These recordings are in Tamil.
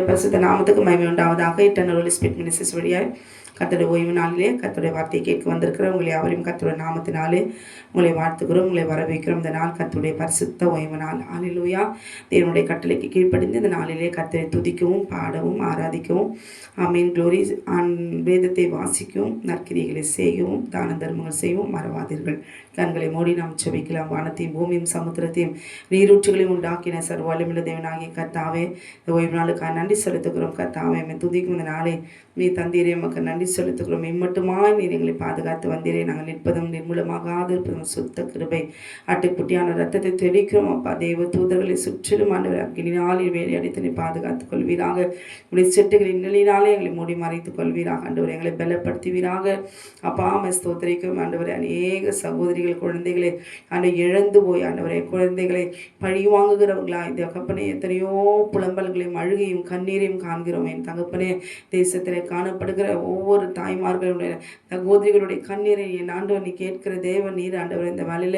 பரிசுத்த நாமத்துக்கு மகிமை உண்டாவதாக. இட்டர்னல் ஹோலி ஸ்பிரிட் மினிஸ்ட்ரிஸ் வழியாய் கர்த்தருடைய ஓய்வு நாளிலே கர்த்தருடைய வார்த்தையை கேட்க வந்திருக்கிற உங்களை யாவரையும் கர்த்தருடைய நாமத்தினாலே உங்களை வாழ்த்துகிறோம், உங்களை வரவேற்கிறோம். இந்த நாள் கர்த்தருடைய பரிசுத்த ஓய்வு நாள். ஹல்லேலூயா. தேவனுடைய கட்டளைக்கு கீழ்ப்படிந்து இந்த நாளிலே கர்த்தரை துதிக்கவும் பாடவும் ஆராதிக்கவும் ஆமென் க்ளோரி வேதத்தை வாசிக்கவும் நற்கிரிகளை செய்யவும் தான தர்மங்கள் செய்யவும் மறவாதீர்கள். கண்களை மூடி நாம் செபிக்கலாம். வானத்தையும் பூமியும் சமுத்திரத்தையும் நீரூற்றுகளையும் உண்டாக்கின சர்வவல்லமையுள்ள தேவனாகிய கர்த்தாவே, இந்த ஓய்வு நாளுக்காக நன்றி செலுத்துகிறோம். கர்த்தாவே, துதிக்கும் இந்த நாளை நீ தந்தீரே, மக்கள் நன்றி செலுத்துகிறோம். இம்மட்டுமாய் நீர் எங்களை பாதுகாத்து வந்தீரே. நாங்கள் நிற்பதும் நிர்மூலமாகாது இருப்பதும் சுத்த கிருபை ஆட்டுக்குட்டியான ரத்தத்தை தெளிக்கிறோம். அப்பா, தேவ தூதர்களை சுற்றிலும் ஆண்டவர் அக்கினினால் வேலை அடித்து நீ பாதுகாத்துக் கொள்வீராக. உடைய செட்டுகளின் நிலையினாலே எங்களை மூடி மறைத்துக் கொள்வீராக. ஆண்டவர் எங்களை பலப்படுத்துவீராக. அப்பா, ஸ்தோத்திரிக்கும் ஆண்டவரை. அநேக சகோதரிகள் குழந்தைகளை இழந்து போய் ஆண்டவரை குழந்தைகளை பழி வாங்குகிறவர்களா இந்த தகப்பனே எத்தனையோ புலம்பல்களையும் அழுகையும் கண்ணீரையும் காண்கிறோம். என் தகப்பனே, தேசத்தில் காணப்படுகிற ஒவ்வொரு தாய்மார்களுடைய சகோதரிகளுடைய கண்ணீரை என் ஆண்டவர் நீ கேட்கிற தேவன் நீர். ஆண்டவர், இந்த வேலையில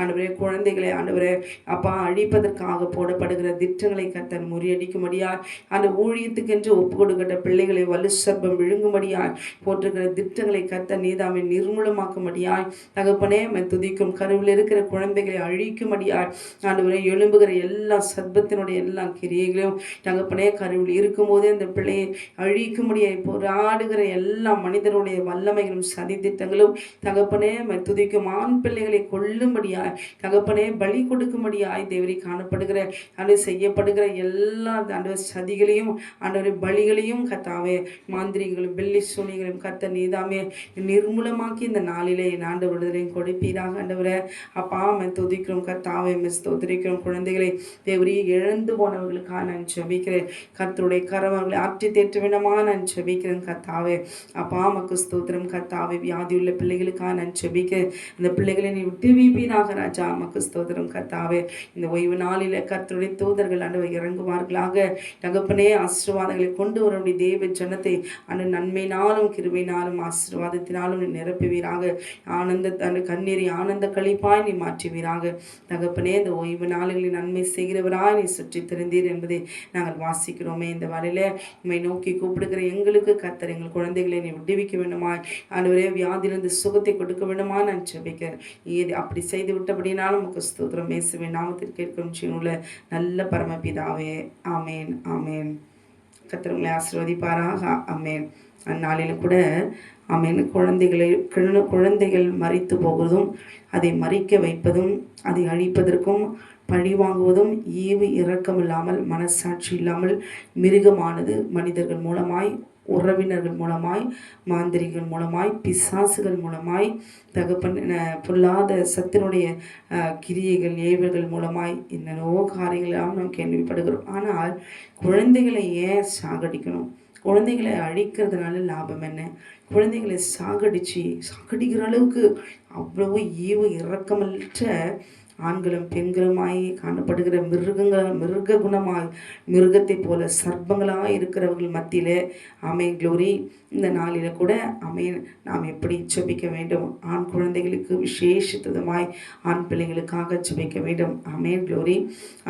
ஆண்டவரே குழந்தைகளை ஆண்டவரே அப்பா அழிப்பதற்காக போடப்படுகிற திட்டங்களை கர்த்தர் முறியடிக்கும்படியாய், அந்த ஊழியத்துக்கென்று ஒப்பு கொடுக்கிற பிள்ளைகளை வலு சர்ப்பம் விழுங்கும்படியாய் போட்டிருக்கிற திட்டங்களை கர்த்தர் நீதாமை நிர்மூலமாக்கும்படியாய் தகப்பனே துதிக்கும். கருவில் இருக்கிற குழந்தைகளை அழிக்கும்படியாய் ஆண்டவரே எழும்புகிற எல்லா சர்ப்பத்தினுடைய எல்லா கிரியைகளையும் தகப்பனே கருவில் இருக்கும் போதே அந்த பிள்ளையை அழிக்கும்படியாய் போராடுகிற எல்லா மனிதனுடைய வல்லமைகளும் சதி திட்டங்களும் தகப்பனே துதிக்கும். ஆண் பிள்ளைகளை கொல்லும்படியாய் தகப்பனே பலி கொடுக்கும்படியாய் தேவரை காணப்படுகிற அந்த செய்யப்படுகிற எல்லா அந்த சதிகளையும் ஆண்டவரை பலிகளையும் கத்தாவே மாந்திரிகளும் வெள்ளி சூனிகளையும் கத்த நீதாமே நிர்மூலமாக்கி இந்த நாளிலே என் ஆண்டு விடுதலையும் கொடுப்பீராக. ஆண்டவரை அப்பா துதிக்கிறோம். கத்தாவே ஸ்தோத்திரிக்கிறோம். குழந்தைகளை தேவரையை இழந்து போனவர்களுக்காக நான் ஜெபிக்கிறேன். கர்த்தருடைய கரவர்களை ஆற்றி தேற்ற வினமாக நான் ஜெபிக்கிறேன். கத்தாவே அப்பா மக்கு ஸ்தோத்திரம். கத்தாவே வியாதியுள்ள பிள்ளைகளுக்காக நான் ஜெபிக்கிறேன். இந்த பிள்ளைகளை நீ விட்டு வீப்பீராக ராஜா. மக்கு ஸ்தோத்திரம். கத்தாவே, இந்த ஓய்வு நாளில கர்த்தருடைய தூதர்கள் ஆண்டவர் இறங்குவார்களாக. தகப்பனே, ஆசீர்வாதங்களை கொண்டு வரக்கூடிய தேவ ஜனத்தை அந்த நன்மையினாலும் கிருபையினாலும் ஆசீர்வாதத்தினாலும் நீ நிரப்புவீராக. ஆனந்த கண்ணீரை ஆனந்த கழிப்பாய் நீ மாற்றுவீராக. தகப்பனே, இந்த ஓய்வு நாளில் நன்மை செய்கிறவராய் நீ சுற்றி திறந்தீர் என்பதை நாங்கள் வாசிக்கிறோமே. இந்த வரையில உண்மை நோக்கி கூப்பிடுகிற எங்களுக்கு கர்த்தர் எங்கள் குழந்தைகளை நீ விடுவிக்க வேண்டுமாய் ஆண்டவரே வியாதியிலிருந்து சுகத்தை கொடுக்க வேண்டுமா நான் ஜெபிக்கிறேன். அப்படி செய்து விட்டபடினாலும் உமக்கு ஸ்தோத்திரம். இயேசுவின் நாமத்தில் கேட்கும் ஜீவனுள்ள நல்ல பரமபிதாவே. ஆமேன் ஆமேன். கர்த்தர் உங்களை ஆசீர்வதிப்பாராக. ஆமேன். அந்நாளிலும் கூட ஆமேன் குழந்தைகள் மரித்து போவதும் அதை மறிக்க வைப்பதும் அதை அழிப்பதற்கும் பழி வாங்குவதும் ஈவு இரக்கம் இல்லாமல் மனசாட்சி இல்லாமல் மிருகமானது மனிதர்கள் மூலமாய் உறவினர்கள் மூலமாய் மாந்திரிகள் மூலமாய் பிசாசுகள் மூலமாய் தகப்பன் பொல்லாத சத்தினுடைய கிரியைகள் ஏவல்கள் மூலமாய் என்னென்னவோ காரியங்களாம் நாம் கேள்விப்படுகிறோம். ஆனால் குழந்தைகளை ஏன் சாகடிக்கணும்? குழந்தைகளை அழிக்கிறதுனால லாபம் என்ன? குழந்தைகளை சாகடிக்கிற அளவுக்கு அவ்வளவு ஈவு இரக்கமற்ற ஆண்களும் பெண்களுமாய் காணப்படுகிற மிருக குணமாய் மிருகத்தை போல சர்ப்பங்களாக இருக்கிறவர்கள் மத்தியிலே ஆமேன் க்ளோரி. இந்த நாளில கூட ஆமேன் நாம் எப்படி ஜெபிக்க வேண்டும்? ஆண் குழந்தைகளுக்கு விசேஷித்தமாய் ஆண் பிள்ளைகளுக்காக ஜெபிக்க வேண்டும். ஆமேன் க்ளோரி.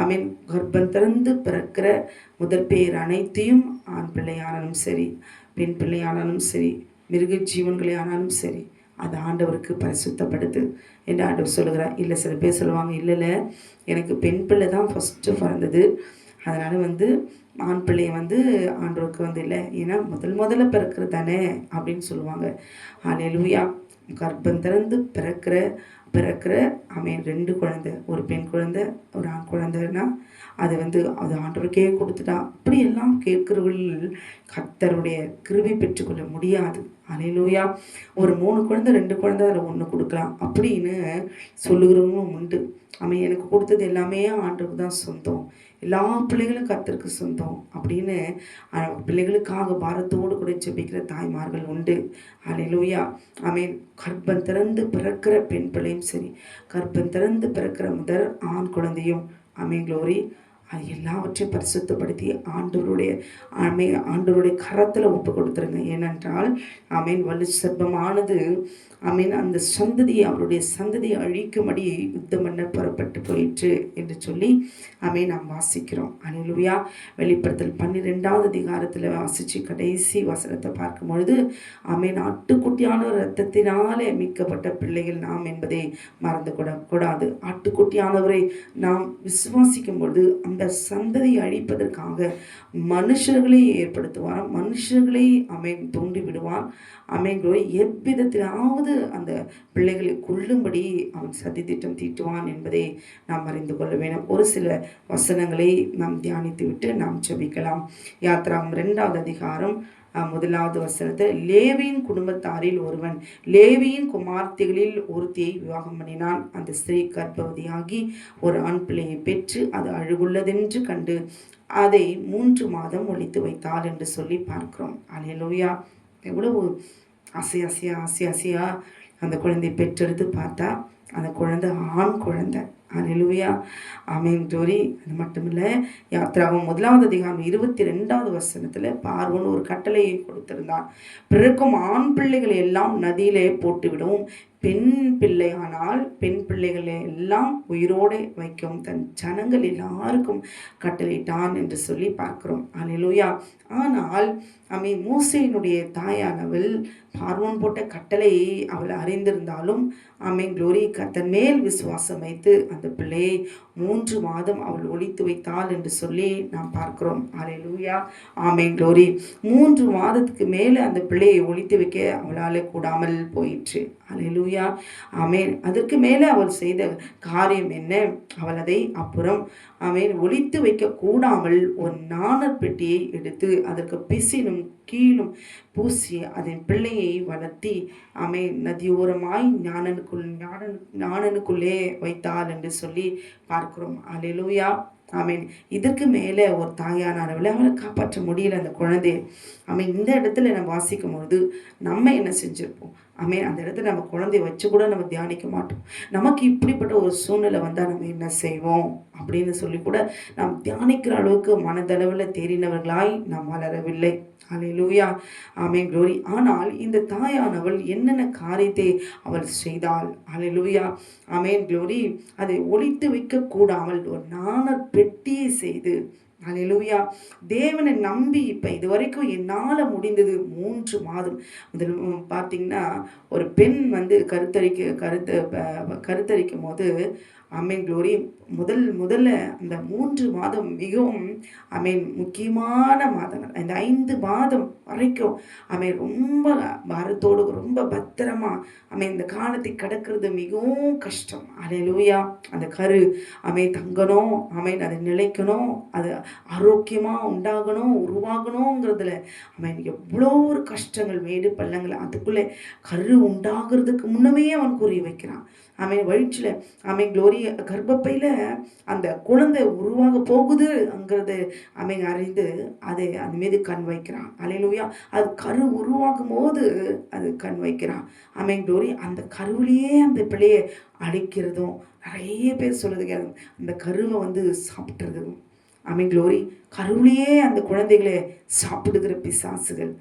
ஆமேன். கர்ப்பம் திறந்து பிறக்கிற முதல் பேர் அனைத்தையும் ஆண் பிள்ளையானாலும் சரி, பெண் பிள்ளையானாலும் சரி, மிருக ஜீவன்களே ஆனாலும் சரி, அது ஆண்டவருக்கு பரிசுத்தப்படுத்து என்று ஆண்டவர் சொல்லுகிறார். இல்லை, சில பேர் சொல்லுவாங்க, இல்லை எனக்கு பெண் பிள்ளை தான் ஃபஸ்ட்டு பிறந்தது, அதனால் ஆண் பிள்ளையை ஆண்டவருக்கு இல்லை, ஏன்னா முதல்ல பிறக்கிறது தானே அப்படின்னு சொல்லுவாங்க. ஹல்லேலூயா. கர்ப்பம் திறந்து பிறக்கிற ஆமேன் 2 குழந்தை, ஒரு பெண் குழந்தை ஒரு ஆண் குழந்தைன்னா அது அது ஆண்டவருக்கே கொடுத்துட்டா. அப்படியெல்லாம் கேட்கிறவர்கள் கர்த்தருடைய கிருபை பெற்றுக்கொள்ள முடியாது. ஹல்லேலூயா. ஒரு 3 குழந்தை 2 குழந்தை அதில் 1 கொடுக்கலாம் அப்படின்னு சொல்லுகிறவங்களும் உண்டு. ஆமாம், எனக்கு கொடுத்தது எல்லாமே ஆண்டவருக்கு தான் சொந்தம், எல்லா பிள்ளைகளும் கர்த்தருக்கு சொந்தம் அப்படின்னு பிள்ளைகளுக்காக பாரத்தோடு கூட ஜெபிக்கிற தாய்மார்கள் உண்டு. ஹல்லேலூயா. ஆமேன். கர்ப்பம் திறந்து பிறக்கிற பெண் பிள்ளையும் சரி, கர்ப்பம் திறந்து பிறக்கிற முதல் ஆண் குழந்தையும் ஆமேன் க்ளோரி அது எல்லாவற்றையும் பரிசுத்தப்படுத்தி ஆண்டவருடைய கரத்தில் ஒப்பு கொடுத்துருங்க. ஏனென்றால் வலு சர்ப்பமானது அந்த அவருடைய சந்ததியை அழிக்கும்படி யுத்தம் பண்ண புறப்பட்டு போயிற்று என்று சொல்லி நாம் வாசிக்கிறோம். அல்லேலூயா. வெளிப்படுத்தல் 12வது அதிகாரத்தில் வாசித்து கடைசி வசனத்தை பார்க்கும் பொழுது ஆட்டுக்குட்டியான இரத்தத்தினாலே மீட்கப்பட்ட பிள்ளைகள் நாம் என்பதை மறந்து கூடாது. ஆட்டுக்குட்டியானவரை நாம் விசுவாசிக்கும் பொழுது அந்த சந்ததியை அழிப்பதற்காக மனுஷர்களை ஏற்படுத்துவார், மனுஷர்களை தூண்டி விடுவான். எவ்விதத்திலாவது அந்த பிள்ளைகளை கொள்ளும்படி அவன் சதி திட்டம் தீட்டுவான் என்பதை நாம் அறிந்து கொள்ள வேண்டும். ஒரு சில வசனங்களை நாம் தியானித்து விட்டு நாம் ஜெபிக்கலாம். யாத்ராகமம் 2வது அதிகாரம் 1வது வசனத்தில், லேவியின் குடும்பத்தாரில் ஒருவன் லேவியின் குமார்த்திகளில் ஒருத்தியை விவாகம் பண்ணினான். அந்த ஸ்திரீ கர்ப்பவதியாகி ஒரு ஆண் பிள்ளையை பெற்று அது அழுகுள்ளதென்று கண்டு அதை 3 மாதம் ஒழித்து வைத்தாள் என்று சொல்லி பார்க்கிறோம். அல்லேலூயா. எவ்வளவு ஆசையா அந்த குழந்தை பெற்றெடுத்து பார்த்தா அந்த குழந்தை ஆண் குழந்தை. அல்லேலூயா. ஜோரி. அது மட்டும் இல்லை, யாத்ராகமம் 1வது அதிகாரம் 22வது வசனத்தில் பார்வோன் ஒரு கட்டளையை கொடுத்திருந்தான். பிறக்கும் ஆண் பிள்ளைகளை எல்லாம் நதியிலே போட்டுவிடும், பெண் பிள்ளையானால் பெண் பிள்ளைகளை எல்லாம் உயிரோடு வைக்கும் தன் ஜனங்கள் எல்லாருக்கும் கட்டளையிட்டான் என்று சொல்லி பார்க்கிறோம். அல்லேலூயா. ஆனால் மூசையினுடைய தாயானவள் பார்வோன் போட்ட கட்டளையை அவள் அறிந்திருந்தாலும் க்ளோரி கர்த்தர் மேல் விசுவாசம் வைத்து அந்த பிள்ளையை 3 மாதம் அவள் ஒழித்து வைத்தாள் என்று சொல்லி நாம் பார்க்கிறோம். அல்லேலூயா. க்ளோரி 3 மாதத்துக்கு மேலே அந்த பிள்ளையை ஒழித்து வைக்க அவளால் கூடாமல் போயிற்று. அல்லேலூயா. அதற்கு மேலே அவள் செய்த காரியம் என்ன? அவள் அதை அப்புறம் ஒழித்து வைக்க கூடாமல் ஒரு நாணற் பெட்டியை எடுத்து அதற்கு பிசினும் கீழும் பூசி அதன் பிள்ளையை வளர்த்தி நதியோரமாய் ஞானனுக்குள்ளே வைத்தாள் என்று சொல்லி பார்க்கிறோம். அல்லேலூயா. இதற்கு மேலே ஒரு தாயானவளை அவளை காப்பாற்ற முடியல அந்த குழந்தைய. இந்த இடத்துல நம்ம வாசிக்கும் பொழுது நம்ம என்ன செஞ்சிருப்போம்? அந்த இடத்துல நம்ம குழந்தைய வச்சு கூட நம்ம தியானிக்க மாட்டோம். நமக்கு இப்படிப்பட்ட ஒரு சூழ்நிலை வந்தால் நம்ம என்ன செய்வோம் அப்படின்னு சொல்லி கூட நாம் தியானிக்கிற அளவுக்கு மனதளவில் தேறினவர்களாய் நாம் வளரவில்லை. அல்லேலூயா. க்ளோரி. ஆனால் இந்த தாயானவள் என்னென்ன காரியத்தை அவள் செய்தாள்? அல்லேலூயா. க்ளோரி. அதை ஒழித்து வைக்க கூடாமல் ஒரு நாணற் பெட்டியை செய்து, அல்லேலூயா, தேவனை நம்பி இப்போ இது வரைக்கும் என்னால் முடிந்தது 3 மாதம். முதல் பார்த்தீங்கன்னா ஒரு பெண் கருத்தரிக்கும் போது க்ளோரி முதல்ல அந்த 3 மாதம் மிகவும் முக்கியமான மாதங்கள். இந்த 5 மாதம் வரைக்கும் ரொம்ப பாரத்தோடு ரொம்ப பத்திரமா இந்த காலத்தை கடக்கிறது மிகவும் கஷ்டம். அல்லேலூயா. அந்த கரு தங்கணும், அது நிலைக்கணும், அது ஆரோக்கியமாக உண்டாகணும், உருவாகணுங்கிறதுல எவ்வளோ ஒரு கஷ்டங்கள், மேடு பள்ளங்கள். அதுக்குள்ளே கரு உண்டாகிறதுக்கு முன்னமே அவன் கூறி வைக்கிறான். வயிற்றில் க்ளோரி கர்ப்பப்பையில் அந்த குழந்தை உருவாக போகுதுங்கிறது அறிந்து அதை அது மீது கண் வைக்கிறான். அல்லேலூயா. அது கரு உருவாகும் போது அது கண் வைக்கிறான். க்ளோரி. அந்த கருவிலேயே அந்த பிள்ளையை அழிக்கிறதும் நிறைய பேர் சொல்லுதுங்க. அந்த கருவை சாப்பிட்றதும் க்ளோரி. கருவிலேயே அந்த குழந்தைகளை சாப்பிடுகிற பிசாசுகள்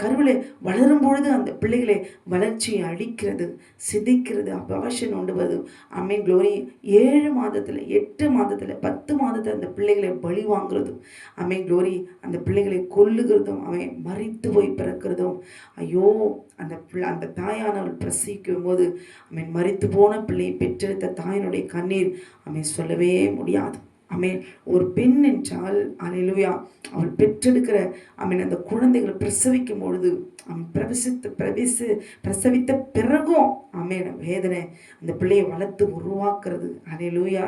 கருவிலே வளரும் பொழுது அந்த பிள்ளைகளை வளர்ச்சியை அழிக்கிறது, சிதைக்கிறது, அபாஷன் உண்டுவது. க்ளோரி. 7 மாதத்தில் 8 மாதத்தில் 10 மாதத்தில் அந்த பிள்ளைகளை பலி வாங்குறதும் க்ளோரி. அந்த பிள்ளைகளை கொல்லுகிறதும் மறித்து போய் பிறக்கிறதும். ஐயோ, அந்த தாயானவள் பிரசவிக்கும் போது மறித்து போன பிள்ளையை பெற்றெடுத்த தாயினுடைய கண்ணீர் சொல்லவே முடியாது. ஒரு பெண் என்றால் அல்லேலூயா, அவள் பெற்றெடுக்கிற அந்த குழந்தைகளை பிரசவிக்கும் பொழுது பிரசவித்த பிறகும் வேதனை அந்த பிள்ளையை வளர்த்து உருவாக்குறது. அல்லேலூயா.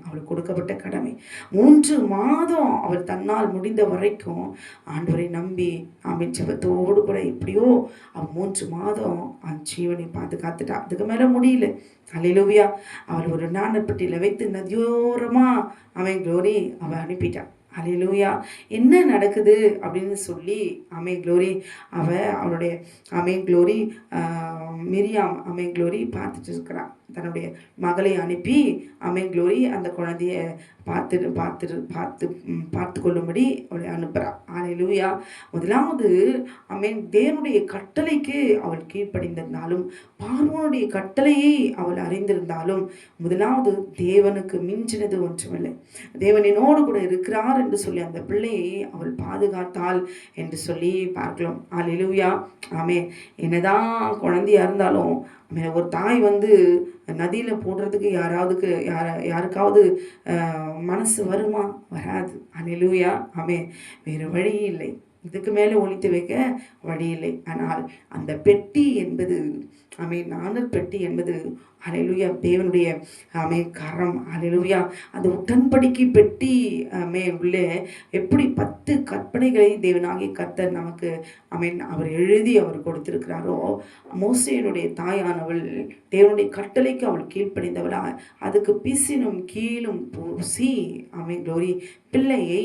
அவளுக்கு கொடுக்கப்பட்ட கடமை. 3 மாதம் அவள் தன்னால் முடிந்த வரைக்கும் ஆண்டவரை நம்பி ஜெபத்தோடு கூட எப்படியோ அவள் 3 மாதம் ஜீவனை பாதுகாத்துட்டா. அதுக்கு மேலே முடியல. அல்லேலூயா. அவள் ஒரு நாணப்பட்டியில் வைத்து நதியோரமா க்ளோரி அவள் அனுப்பிட்டான். அல்லேலூயா. என்ன நடக்குது அப்படின்னு சொல்லி க்ளோரி அவளுடைய க்ளோரி மிரியாம் க்ளோரி பார்த்துட்டு இருக்கிறான். தன்னுடைய மகளை அனுப்பி அமேன் க்ளோரி அந்த குழந்தைய பார்த்து கொள்ளும்படி அவளை அனுப்புகிறாள். ஹல்லேலூயா. முதலாவது அமேன் தேவனுடைய கட்டளைக்கு அவள் கீழ்ப்படிந்திருந்தாலும், பார்வோனுடைய கட்டளையை அவள் அறிந்திருந்தாலும், முதலாவது தேவனுக்கு மிஞ்சினது ஒன்றுமில்லை. தேவன் என்னோடு கூட இருக்கிறார் என்று சொல்லி அந்த பிள்ளையை அவள் பாதுகாத்தாள் என்று சொல்லி பார்க்கலாம். ஹல்லேலூயா. ஆமே. என்னதான் குழந்தையா இருந்தாலும் ஒரு தாய் நதியில் போடுறதுக்கு யாருக்காவது மனசு வருமா? வராது. ஹல்லேலூயா. ஆமே. வேறு வழி இல்லை, இதுக்கு மேலே ஒழித்து வைக்க வழி இல்லை. ஆனால் அந்த பெட்டி என்பது நாணல் பெட்டி என்பது ஹல்லேலூயா தேவனுடைய கரம். ஹல்லேலூயா. அந்த உடன்படிக்கை பெட்டி உள்ளே எப்படி 10 கற்பனைகளை தேவனாகிய கர்த்தர் நமக்கு அவர் எழுதி அவர் கொடுத்திருக்கிறாரோ, மோசேயினுடைய தாயானவள் தேவனுடைய கட்டளைக்கு அவள் கீழ்ப்படிந்தவளா அதுக்கு பிசினும் கீழும் பூசி க்ளோரி பிள்ளையை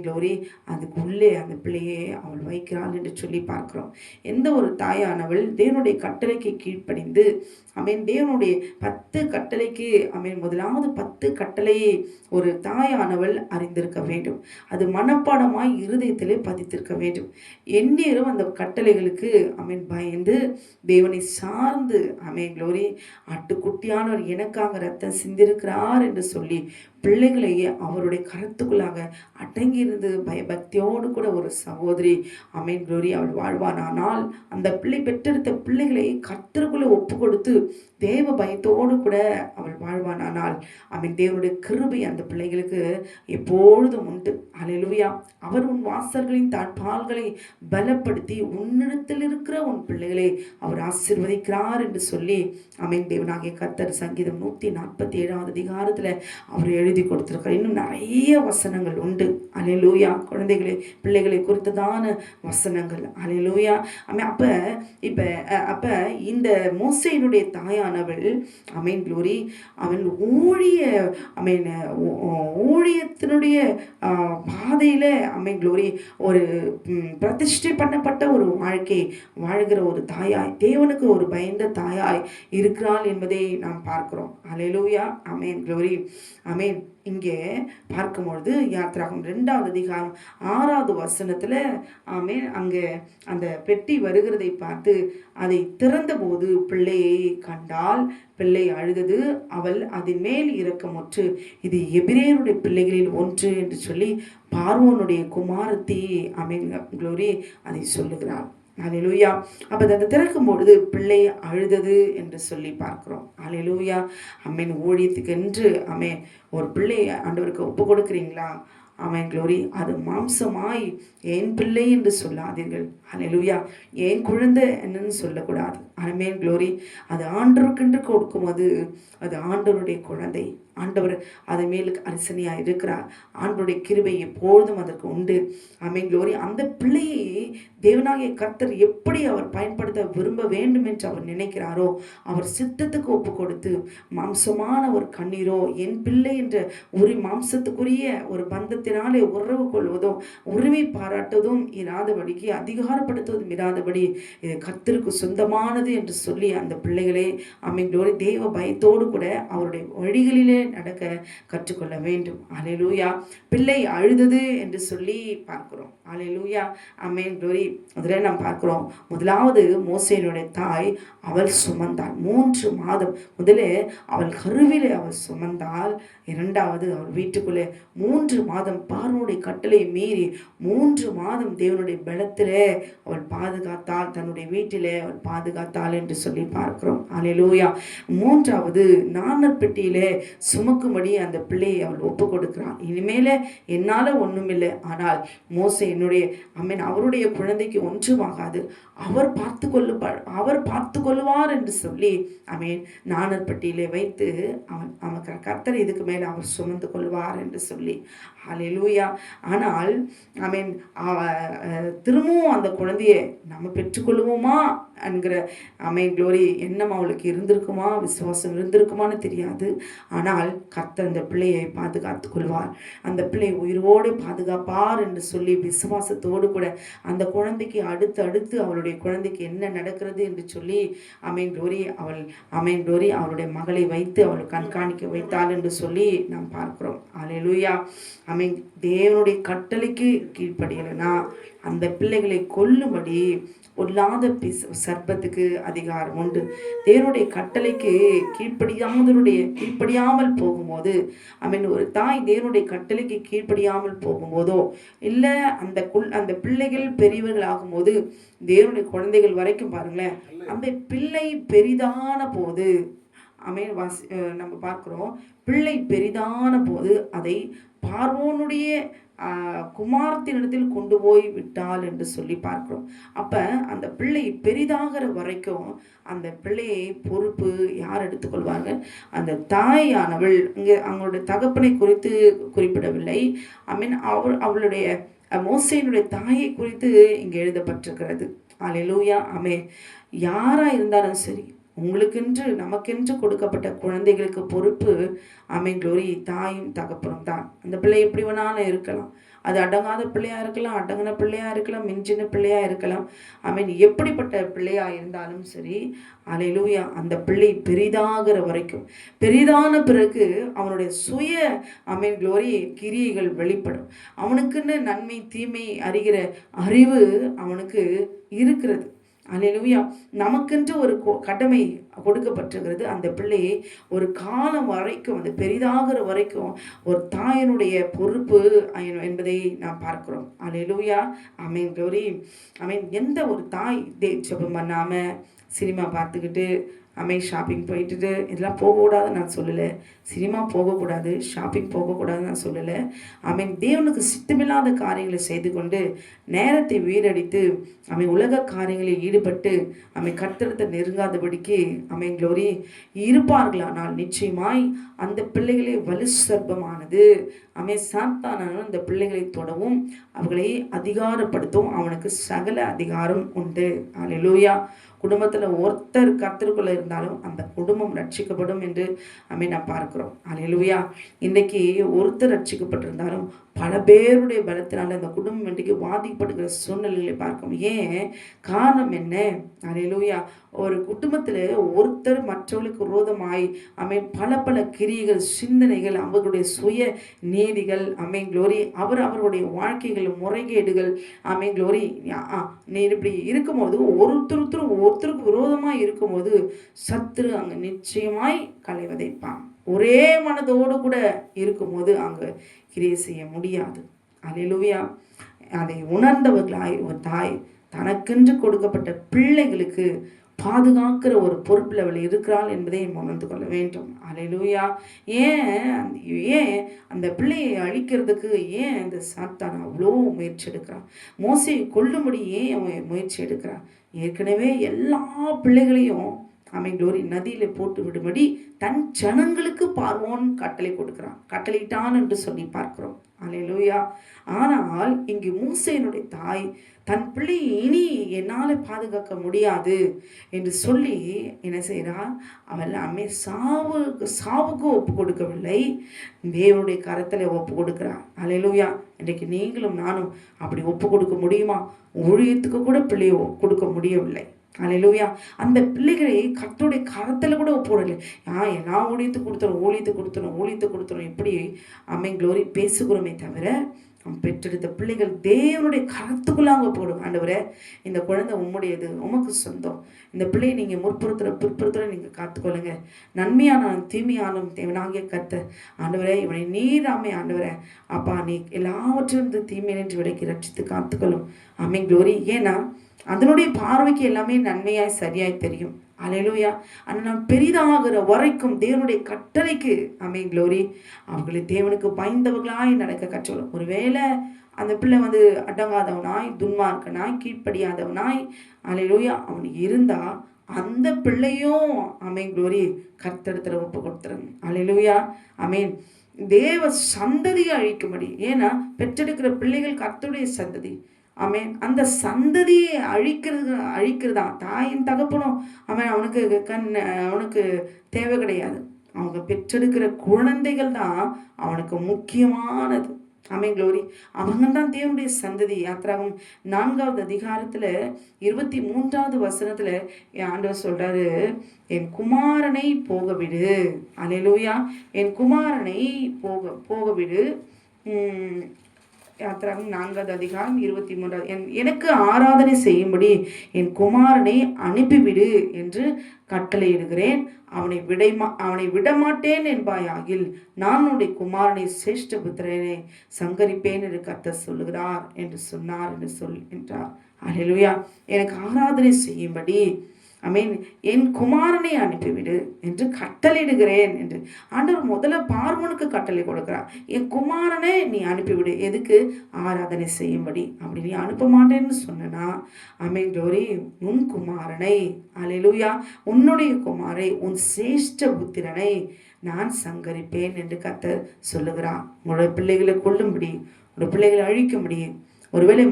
க்ளோரி அதுக்கு உள்ளே அந்த பிள்ளையை அவள் வைக்கிறாள் என்று சொல்லி பார்க்கிறோம். எந்த ஒரு தாயானவள் தேவனுடைய கட்டளைக்கு கீழ்ப்படிந்து தேவனுடைய 10 கட்டளைக்கு முதலாவது 10 கட்டளையை ஒரு தாயானவள் அறிந்திருக்க வேண்டும். அது மனப்பாடமாய் இருதயத்திலே பதித்திருக்க வேண்டும். எந்நேரம் அந்த கட்டளைகளுக்கு பயந்து தேவனை சார்ந்து க்ளோரி ஆட்டுக்குட்டியானவர் எனக்காக ரத்தம் சிந்திருக்கிறார் என்று சொல்லி பிள்ளைகளை அவருடைய கருத்துக்குள்ளாக அடங்கியிருந்து பயபக்தியோடு கூட ஒரு சகோதரி க்ளோரி அவள் வாழ்வானால் அந்த பிள்ளை பெற்றெடுத்த பிள்ளைகளை கர்த்தருக்குள்ளே ஒப்பு கொடுத்து தேவ பயத்தோடு கூட அவள் வாழ்வானால் தேவனுடைய கிருபை அந்த பிள்ளைகளுக்கு எப்பொழுதும் உண்டு. ஹல்லேலூயா. அவர் உன் வாசல்களின் தாழ்பால்களை பலப்படுத்தி உன்னிடத்தில் இருக்கிற உன் பிள்ளைகளை அவர் ஆசீர்வதிக்கிறார் என்று சொல்லி தேவனாகிய கர்த்தர் சங்கீதம் 147 அதிகாரத்தில் அவர் எழுதி கொடுத்திருக்கிறார். இன்னும் நிறைய வசனங்கள் உண்டு. ஹல்லேலூயா. குழந்தைகளை பிள்ளைகளை குறித்ததான வசனங்கள். ஹல்லேலூயா. அப்ப இந்த மோசேயினுடைய தாயானவள் க்ளோரி அவன் ஊழியத்தினுடைய பாதையில க்ளோரி ஒரு பிரதிஷ்டை பண்ணப்பட்ட ஒரு வாழ்க்கை வாழ்கிற ஒரு தாயாய், தேவனுக்கு ஒரு பயந்த தாயாய் இருக்கிறாள் என்பதை நாம் பார்க்கிறோம். ஹல்லேலூயா. க்ளோரி. இங்கே பார்க்கும்பொழுது யாத்திராகமம் 2வது அதிகாரம் 6வது வசனத்தில் அங்கே அந்த பெட்டி வருகிறதை பார்த்து அதை திறந்தபோது பிள்ளையை கண்டால் பிள்ளை அழுதது, அவள் அதன் மேல் இரக்கமுற்று இது எபிரேயருடைய பிள்ளைகளில் ஒன்று என்று சொல்லி பார்வோனுடைய குமாரத்தி க்ளோரி அதை சொல்லுகிறாள். ஹல்லேலூயா. அப்போ அதை திறக்கும் பொழுது பிள்ளை அழுதது என்று சொல்லி பார்க்கிறோம். ஹல்லேலூயா. ஊழியத்துக்கு என்று ஒரு பிள்ளை ஆண்டவருக்கு ஒப்பு கொடுக்குறீங்களா? க்ளோரி அது மாம்சமாய் என் பிள்ளை என்று சொல்லாதீர்கள். ஹல்லேலூயா. என் குழந்தை என்னன்னு சொல்லக்கூடாது. க்ளோரி அது ஆண்டவருக்கென்று கொடுக்கும்போது அது ஆண்டவருடைய குழந்தை. ஆண்டவர் அது மேலுக்கு அரசனியாக இருக்கிறார். ஆண்டவருடைய கிருபை எப்பொழுதும் அதற்கு உண்டு. க்ளோரி அந்த பிள்ளையை தேவனாகிய கர்த்தர் எப்படி அவர் பயன்படுத்த விரும்ப வேண்டும் என்று அவர் நினைக்கிறாரோ அவர் சித்தத்துக்கு ஒப்பு கொடுத்து மாம்சமான ஒரு கண்ணீரோ என் பிள்ளை என்ற ஒரு மாம்சத்துக்குரிய ஒரு பந்தத்தினாலே உறவு கொள்வதும் உரிமை பாராட்டுவதும் இராதபடிக்கு அதிகாரப்படுத்துவதும் இராதபடி இது கர்த்தருக்கு சொந்தமானது என்று சொல்லி அந்த பிள்ளைகளே க்ளோரி தேவ பயத்தோடு கூட அவருடைய வழிகளிலே நடக்க கற்றுக்கொள்ள வேண்டும். ஹல்லேலூயா. பிள்ளை அழுதது என்று சொல்லி பார்க்கிறோம். ஹல்லேலூயா. க்ளோரி. அதில் நாம் பார்க்கிறோம் முதலாவது மோசேயினுடைய தாய் அவள் சுமந்தாள் 3 மாதம். முதலே அவள் கருவிலே அவள் சுமந்தாள். 2வது அவள் வீட்டுக்குள்ளே 3 மாதம் பார்வோனுடைய கட்டளை மீறி 3 மாதம் தேவனுடைய பலத்திலே அவள் பாதுகாத்தாள். தன்னுடைய வீட்டிலே அவள் பாதுகாத்தாள் என்று சொல்லி பார்க்கிறோம். ஹல்லேலூயா. 3வது நாணல் பெட்டியிலே சுமக்கும்படி அந்த பிள்ளையை அவள் ஒப்பு கொடுக்கிறாள். இனிமேல என்னால் ஒன்றுமில்லை, ஆனால் மோசே என்னுடைய அவருடைய குழந்தைக்கு ஒன்றுமாகாது, அவர் பார்த்து கொள்ளுவார் என்று சொல்லி நாணல் பெட்டியிலே வைத்து அவனுக்கு கர்த்தர் இதுக்கு மேலே அவர் சுமந்து கொள்வார் என்று சொல்லி. ஹல்லேலூயா. ஆனால் திரும்பவும் அந்த குழந்தையை நம்ம பெற்றுக்கொள்வோமா என்கிற க்ளோரி எண்ணம் அவளுக்கு இருந்திருக்குமா, விசுவாசம் இருந்திருக்குமான்னு தெரியாது. ஆனால் ஆனால் கர்த்தர் அந்த பிள்ளையை பாதுகாத்து கொள்வார், அந்த பிள்ளை உயிரோடு பாதுகாப்பார் என்று சொல்லி விசுவாசத்தோடு கூட அந்த குழந்தைக்கு அடுத்து அவளுடைய குழந்தைக்கு என்ன நடக்கிறது என்று சொல்லி அமேன் குளோரி அவளுடைய மகளை வைத்து அவள் கண்காணிக்க வைத்தாள் என்று சொல்லி நாம் பார்க்கிறோம். அல்லேலூயா. அமேன். தேவனுடைய கட்டளைக்கு கீழ்ப்படியலைன்னா அந்த பிள்ளைகளை கொல்லும்படி பொல்லாத சர்ப்பத்துக்கு அதிகாரம் உண்டு. தேவனுடைய கட்டளைக்கு கீழ்ப்படியாமல் போகும்போது ஒரு தாய் தேவனுடைய கட்டளைக்கு கீழ்ப்படியாமல் போகும்போதோ இல்லை அந்த பிள்ளைகள் பெரியவர்கள் ஆகும்போது தேவனுடைய குழந்தைகள் வரைக்கும் பாருங்களேன், அந்த பிள்ளை பெரிதான போது நம்ம பார்க்கிறோம், பிள்ளை பெரிதான போது அதை பார்வோனுடைய குமாரத்தினிடத்தில் கொண்டு போய் விட்டாள் என்று சொல்லி பார்க்கிறோம். அப்ப அந்த பிள்ளை பெரிதாகிற வரைக்கும் அந்த பிள்ளையை பொறுப்பு யார் எடுத்துக்கொள்வாங்க? அந்த தாயானவள். இங்கே அவங்களுடைய தகப்பனை குறித்து குறிப்பிடவில்லை. அவளுடைய மோசேயினுடைய தாயை குறித்து இங்கே எழுதப்பட்டிருக்கிறது. அல்லேலூயா. யாரா இருந்தாலும் சரி, உங்களுக்கென்று நமக்கென்று கொடுக்கப்பட்ட குழந்தைகளுக்கு பொறுப்பு குளோரி தாயும் தகப்பனும் தான். அந்த பிள்ளை எப்படி வேணாலும் இருக்கலாம், அது அடங்காத பிள்ளையா இருக்கலாம், அடங்கின பிள்ளையா இருக்கலாம், மிஞ்சின பிள்ளையா இருக்கலாம். எப்படிப்பட்ட பிள்ளையா இருந்தாலும் சரி, அல்லேலூயா, அந்த பிள்ளை பெரிதாகிற வரைக்கும், பெரிதான பிறகு அவனுடைய சுய குளோரி கிரியைகள் வெளிப்படும். அவனுக்குன்னு நன்மை தீமை அறிகிற அறிவு அவனுக்கு இருக்கிறது. அல்லேலூயா. நமக்கென்று ஒரு கடமை கொடுக்கப்பட்டிருக்கிறது. அந்த பிள்ளையை ஒரு காலம் வரைக்கும், அந்த பெரிதாகிற வரைக்கும் ஒரு தாயினுடைய பொறுப்பு என்பதை நாம் பார்க்கிறோம். அல்லேலூயா. குளோரி. எந்த ஒரு தாய் ஜெபம் பண்ணாம சினிமா பார்த்துக்கிட்டு ஷாப்பிங் போயிட்டு இதெல்லாம் போகக்கூடாதுன்னு நான் சொல்லலை. சினிமா போகக்கூடாது, ஷாப்பிங் போகக்கூடாதுன்னு நான் சொல்லலை. தேவனுக்கு சித்தமில்லாத காரியங்களை செய்து கொண்டு நேரத்தை வீணடித்து உலக காரியங்களில் ஈடுபட்டு கர்த்தரத்தை நெருங்காதபடிக்கு குளோரி இருப்பார்களானால் நிச்சயமாய் அந்த பிள்ளைகளை வலு சர்ப்பமானது சாத்தானான அந்த பிள்ளைகளை தொடவும் அவர்களை அதிகாரப்படுத்தவும் அவனுக்கு சகல அதிகாரம் உண்டு. அல்லேலூயா. குடும்பத்தில் ஒருத்தர் கர்த்தருக்குள்ள இருந்தாலும் அந்த குடும்பம் ரட்சிக்கப்படும் என்று நான் பார்க்கிறோம். அல்லேலூயா. இன்றைக்கு ஒருத்தர் ரட்சிக்கப்பட்டிருந்தாலும் பல பேருடைய பலத்தினால அந்த குடும்பம் இன்றைக்கு பாதிக்கப்படுகிற சூழ்நிலைகளை பார்க்கும். ஏன் காரணம் என்ன? அல்லேலூயா. ஒரு குடும்பத்தில் ஒருத்தர் மற்றவர்களுக்கு விரோதமாய் பல கிரியைகள், சிந்தனைகள், அவர்களுடைய சுய நீதிகள் குளோரி அவர்களுடைய வாழ்க்கைகள், முறைகேடுகள் குளோரி நீ இப்படி இருக்கும்போது ஒருத்தருக்கு விரோதமாய் இருக்கும்போது சத்துரு அங்கே நிச்சயமாய் களை விதைப்பான். ஒரே மனதோடு கூட இருக்கும்போது அங்கே கிரியை செய்ய முடியாது. அல்லேலூயா. அதை உணர்ந்தவர்களாய் ஒரு தாய் தனக்கென்று கொடுக்கப்பட்ட பிள்ளைகளுக்கு பாதுகாக்கிற ஒரு பொறுப்பில் அவள் இருக்கிறாள் என்பதை உணர்ந்து கொள்ள வேண்டும். அல்லேலூயா. ஏன் அந்த பிள்ளையை அழிக்கிறதுக்கு ஏன் இந்த சாத்தான் அவ்வளோ முயற்சி எடுக்கிறான்? மோசேயை கொல்லும்படி ஏன் முயற்சி எடுக்கிறான்? ஏற்கனவே எல்லா பிள்ளைகளையும் குளோரி நதியில போட்டு விடும்படி தன் ஜனங்களுக்கு பார்வோன் கட்டளையிட்டான் என்று சொல்லி பார்க்கிறோம். அல்லேலூயா. ஆனால் இங்கு மூசேனுடைய தாய் தன் பிள்ளையை இனி என்னால் பாதுகாக்க முடியாது என்று சொல்லி என்ன செய்கிறா? அவள் சாவுக்கு ஒப்பு கொடுக்கவில்லை, தேவனுடைய கரத்தில் ஒப்பு கொடுக்கிறார். அல்லேலூயா. இன்றைக்கு நீங்களும் நானும் அப்படி ஒப்பு கொடுக்க முடியுமா? ஊழியத்துக்கு கூட பிள்ளையை கொடுக்க முடியவில்லை. அல்லேலூயா. அந்த பிள்ளைகளை கர்த்தருடைய கரத்தில் கூட ஒப்புடலை. எல்லாம் ஊழியத்துக்கு கொடுத்துரும் இப்படி குளோரி பேசுகிறோமே தவிர பெற்றெடுத்த பிள்ளைகள் தேவனுடைய கரத்துக்குள்ளாக போடும். ஆண்டவரே, இந்த குழந்தை உம்முடையது, உமக்கு சொந்தம். இந்த பிள்ளையை நீங்கள் பிற்புறத்தில் நீங்கள் காத்துக்கொள்ளுங்க. நன்மையானாலும் தீமையாலும் தேவனாகிய கர்த்தர் ஆண்டவரே இவனை நீராமே ஆண்டவரே அப்பா நீ எல்லாவற்றிலிருந்து தீமையின்றி விலைக்கு ரட்சித்து காத்துக்கொள்ளும். குளோரி. ஏன்னா அதனுடைய பார்வைக்கு எல்லாமே நன்மையாய் சரியாய் தெரியும். அல்லேலூயா. ஆனால் பெரிதாகிற வரைக்கும் தேவனுடைய கட்டளைக்கு குளோரி அவர்களை தேவனுக்கு பயந்தவர்களாய் நடக்க கற்றோம். ஒருவேளை அந்த பிள்ளை அடங்காதவனாய், துன்மார்க்கனாய், கீழ்ப்படியாதவனாய் அல்லேலூயா அவன் இருந்தா அந்த பிள்ளையும் குளோரி கர்த்தரிடத்துல ஒப்பு கொடுத்துருங்க. அல்லேலூயா. தேவ சந்ததியை அழிக்கும்படி. ஏன்னா பெற்றெடுக்கிற பிள்ளைகள் கர்த்தருடைய சந்ததி. அந்த சந்ததியை அழிக்கிறதா தாயின் தகப்பனும் அவனுக்கு தேவை கிடையாது. அவங்க பெற்றெடுக்கிற குழந்தைகள் தான் அவனுக்கு முக்கியமானது. ஆமென், க்ளோரி. அவங்க தான் தேவனுடைய சந்ததி. யாத்திராகம் 4வது அதிகாரத்துல 23வது வசனத்துல என் ஆண்டவர் சொல்றாரு, என் குமாரனை போக விடு. அல்லேலூயா. என் குமாரனை போக விடு. யாத்திராகம் 4வது அதிகாரம் 23வது, எனக்கு ஆராதனை செய்யும்படி என் குமாரனை அனுப்பிவிடு என்று கட்டளையிடுகிறேன். அவனை விடமாட்டேன் என்பாயாகில் நான் உன்னுடைய குமாரனை சிரேஷ்ட புத்திரனை சங்கரிப்பேன் என்று கர்த்தர் சொல்லுகிறார் என்று சொன்னார் என்றார். அல்லேலூயா. எனக்கு ஆராதனை செய்யும்படி என் குமாரனை அனுப்பிவிடு என்று கட்டளையிடுகிறேன் என்று ஆண்டவர் முதல்ல பார்வோனுக்கு கட்டளை கொடுக்கிறார். என் குமாரனை நீ அனுப்பிவிடு. எதுக்கு? ஆராதனை செய்யும்படி. அப்படி நீ அனுப்ப மாட்டேன்னு சொன்னா, க்ளோரி, உன் குமாரனை, அல்லேலூயா, உன்னுடைய குமாரை, உன் சிரேஷ்ட புத்திரனை நான் சங்கரிப்பேன் என்று கர்த்தர் சொல்லுகிறார். உங்களுடைய பிள்ளைகளை கொல்லும்படி, உங்களுடைய பிள்ளைகளை அழிக்கும்படி, ஒருவேளை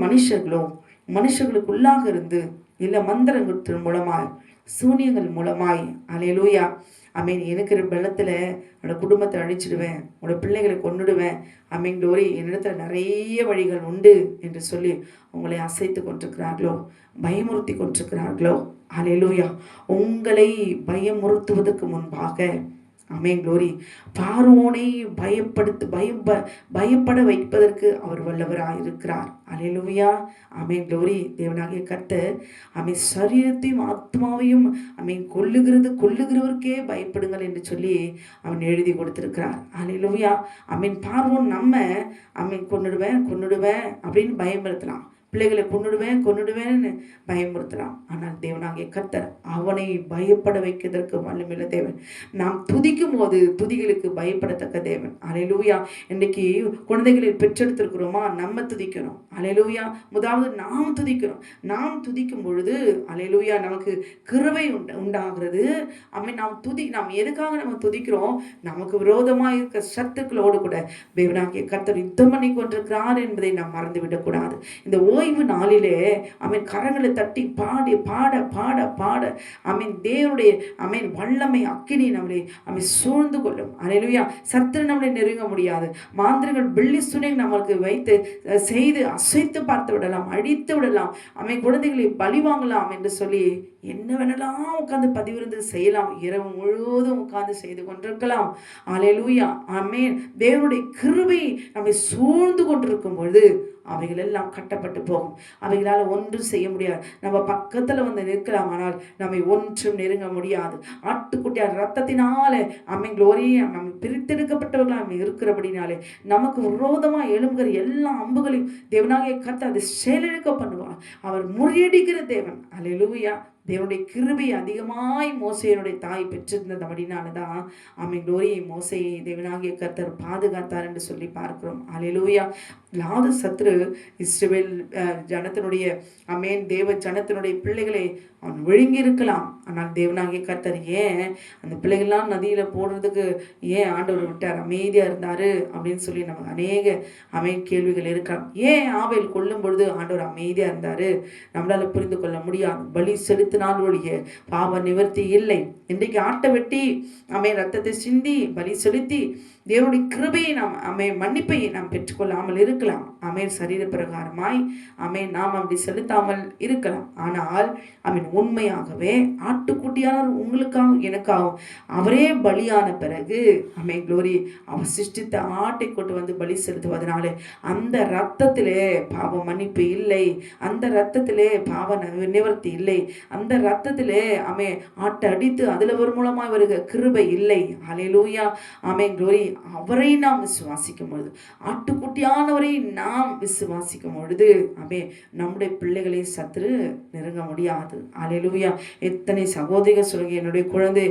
மனுஷர்களுக்குள்ளாக இருந்து இல்லை மந்திரங்கள் மூலமாய், சூனியங்கள் மூலமாய், அல்லேலூயா, இருக்கிற பலத்தில் என்னோட குடும்பத்தை அழிச்சிடுவேன், உன்னோட பிள்ளைகளை கொண்டுடுவேன், க்ளோரி, என்னிடத்துல நிறைய வழிகள் உண்டு என்று சொல்லி உங்களை அசைத்து கொண்டிருக்கிறார்களோ, பயமுறுத்தி கொண்டிருக்கிறார்களோ, அல்லேலூயா, உங்களை பயமுறுத்துவதற்கு முன்பாக க்ளோரி, பார்வோனை பயப்பட வைப்பதற்கு அவர் வல்லவராக இருக்கிறார். அல்லேலூயா. க்ளோரி. தேவனாகிய கர்த்தர் சரீரத்தையும் ஆத்மாவையும் கொல்லுகிறவருக்கே பயப்படுங்கள் என்று சொல்லி அவன் எழுதி கொடுத்திருக்கிறார். அல்லேலூயா. பார்வோன் நம்ம கொன்னுடுவேன் அப்படின்னு பயன்படுத்தலாம், பிள்ளைகளை கொன்னுடுவேன்னு பயமுறுத்தலாம். ஆனால் தேவனாகிய கர்த்தர் அவனை பயப்பட வைக்கிறதற்கு வல்லமையுள்ள தேவன். நாம் துதிக்கும் போது துதிகளுக்கு பயப்படத்தக்க தேவன். அல்லேலூயா. இன்றைக்கு குழந்தைகளை பெற்றெடுத்திருக்கிறோமா? நம்ம துதிக்கணும். அல்லேலூயா. முதலாவது நாம் துதிக்கணும். நாம் துதிக்கும் பொழுது அல்லேலூயா நமக்கு கிருபை உண்டாகிறது. நாம் எதுக்காக நம்ம துதிக்கிறோம்? நமக்கு விரோதமாக இருக்க சத்துக்களோடு கூட தேவனாகிய கர்த்தர் யுத்தம் பண்ணி கொண்டிருக்கிறார் என்பதை நாம் மறந்துவிடக்கூடாது. இந்த ஓய்வு நாளிலே கரங்களை தட்டி பாடி பாட பாட பாட தேவனுடைய வல்லமை அக்கினி நம்மளை சூழ்ந்து கொள்ளும். அல்லேலூயா. சத்துரு நம்மளை நெருங்க முடியாது. மாந்திரிகள் பில்லி சுனை நம்மளுக்கு வைத்து செய்து அசைத்து பார்த்து விடலாம், அழித்து விடலாம், குழந்தைகளை பலி வாங்கலாம் என்று சொல்லி என்ன வேணலாம் உட்கார்ந்து பதிவிருந்து செய்யலாம். இரவு முழுவதும் உட்கார்ந்து செய்து கொண்டிருக்கலாம். அல்லேலூயா. தேவனுடைய கிருபை நம்மை சூழ்ந்து கொண்டிருக்கும் பொழுது அவைகள் எல்லாம் கட்டப்பட்டு போகும். அவைகளால் ஒன்றும் செய்ய முடியாது. நம்ம பக்கத்துல வந்து நிற்கலாம், ஆனால் நம்மை ஒன்றும் நெருங்க முடியாது. ஆட்டுக்குட்டியார் ரத்தத்தினால க்ளோரி நம்ம பிரித்தெடுக்கப்பட்டவர்களாக நம்ம இருக்கிறபடினாலே நமக்கு விரோதமா எழும்புகிற எல்லா அம்புகளையும் தேவனாகிய கர்த்தர் அதை செயலிழக்க பண்ணுவார். அவர் முறியடிக்கிற தேவன். அல்லேலூயா. தேவனுடைய கிருபை அதிகமாய் மோசேயனுடைய தாய் பெற்றிருந்தது. அப்படின்னாலதான் க்ளோரி மோசையை தேவனாகிய கர்த்தர் பாதுகாத்தார் என்று சொல்லி பார்க்கிறோம். அல்லேலூயா. லாது சத்ரு இஸ்ரவேல் ஜனத்தினுடைய தேவ ஜனத்தினுடைய பிள்ளைகளை அவன் விழுங்கி இருக்கலாம். ஆனால் தேவனாகிய கர்த்தர் ஏன் அந்த பிள்ளைகள்லாம் நதியில போடுறதுக்கு ஏன் ஆண்டவர் விட்டார், அமைதியா இருந்தாரு அப்படின்னு சொல்லி நமக்கு அநேக கேள்விகள் இருக்கலாம். ஏன் ஆபேல் கொல்லும் பொழுது ஆண்டவர் அமைதியா இருந்தாரு? நம்மளால புரிந்து கொள்ள முடியாது. பலி செலுத்தினால் ஒழிய பாவ நிவர்த்தி இல்லை. இன்றைக்கு ஆட்டை வெட்டி ரத்தத்தை சிந்தி பலி செலுத்தி தேவனுடைய கிருபையை நாம் மன்னிப்பை நாம் பெற்றுக்கொள்ளாமல் இருக்கலாம். சரீர பிரகாரமாய் நாம் அப்படி செலுத்தாமல் இருக்கலாம். ஆனால் உண்மையாகவே ஆட்டுக்குட்டியானவர் உங்களுக்காகவும் எனக்காகவும் அவரே பலியான பிறகு க்ளோரி அவர் சிருஷ்டித்த ஆட்டை கொண்டு வந்து பலி செலுத்துவதனால அந்த ரத்தத்திலே பாவ மன்னிப்பு இல்லை, அந்த ரத்தத்திலே பாவ நிவர்த்தி இல்லை, அந்த ரத்தத்திலே ஆட்டை அடித்து அதுல ஒரு மூலமாய் வருகிற கிருபை இல்லை. அல்லேலூயா. க்ளோரி. அவரை நாம் விசுவாசிக்கும் பொழுது, ஆட்டுக்குட்டியானவரை நாம் விசுவாசிக்கும் பொழுது நம்முடைய பிள்ளைகளை சத்துரு நெருங்க முடியாது. அல்லேலூயா. எத்தனை சகோதரிகள் சொல்லுங்க, என்னுடைய குழந்தை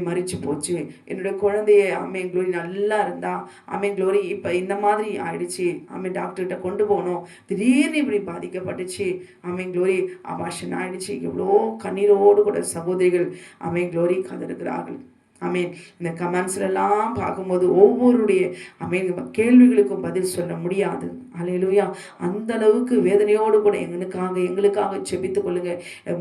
மறிச்சு போச்சு, என்னுடைய குழந்தைய க்ளோரி நல்லா இருந்தா க்ளோரி இப்ப இந்த மாதிரி ஆயிடுச்சு, டாக்டர்கிட்ட கொண்டு போனோம், திடீர்னு இப்படி பாதிக்கப்பட்டுச்சு, க்ளோரி அபாஷன் ஆயிடுச்சு. எவ்வளோ கண்ணீரோடு கூட சகோதரிகள் க்ளோரி கதறுகிறார்கள். ஆமீன். இந்த கமெண்ட்ஸ்லாம் பார்க்கும்போது ஒவ்வொருடைய ஆமீன் கேள்விகளுக்கும் பதில் சொல்ல முடியாது. அல்லேலூயா. அந்த அளவுக்கு வேதனையோடு கூட எங்களுக்காக செபித்துக் கொள்ளுங்க.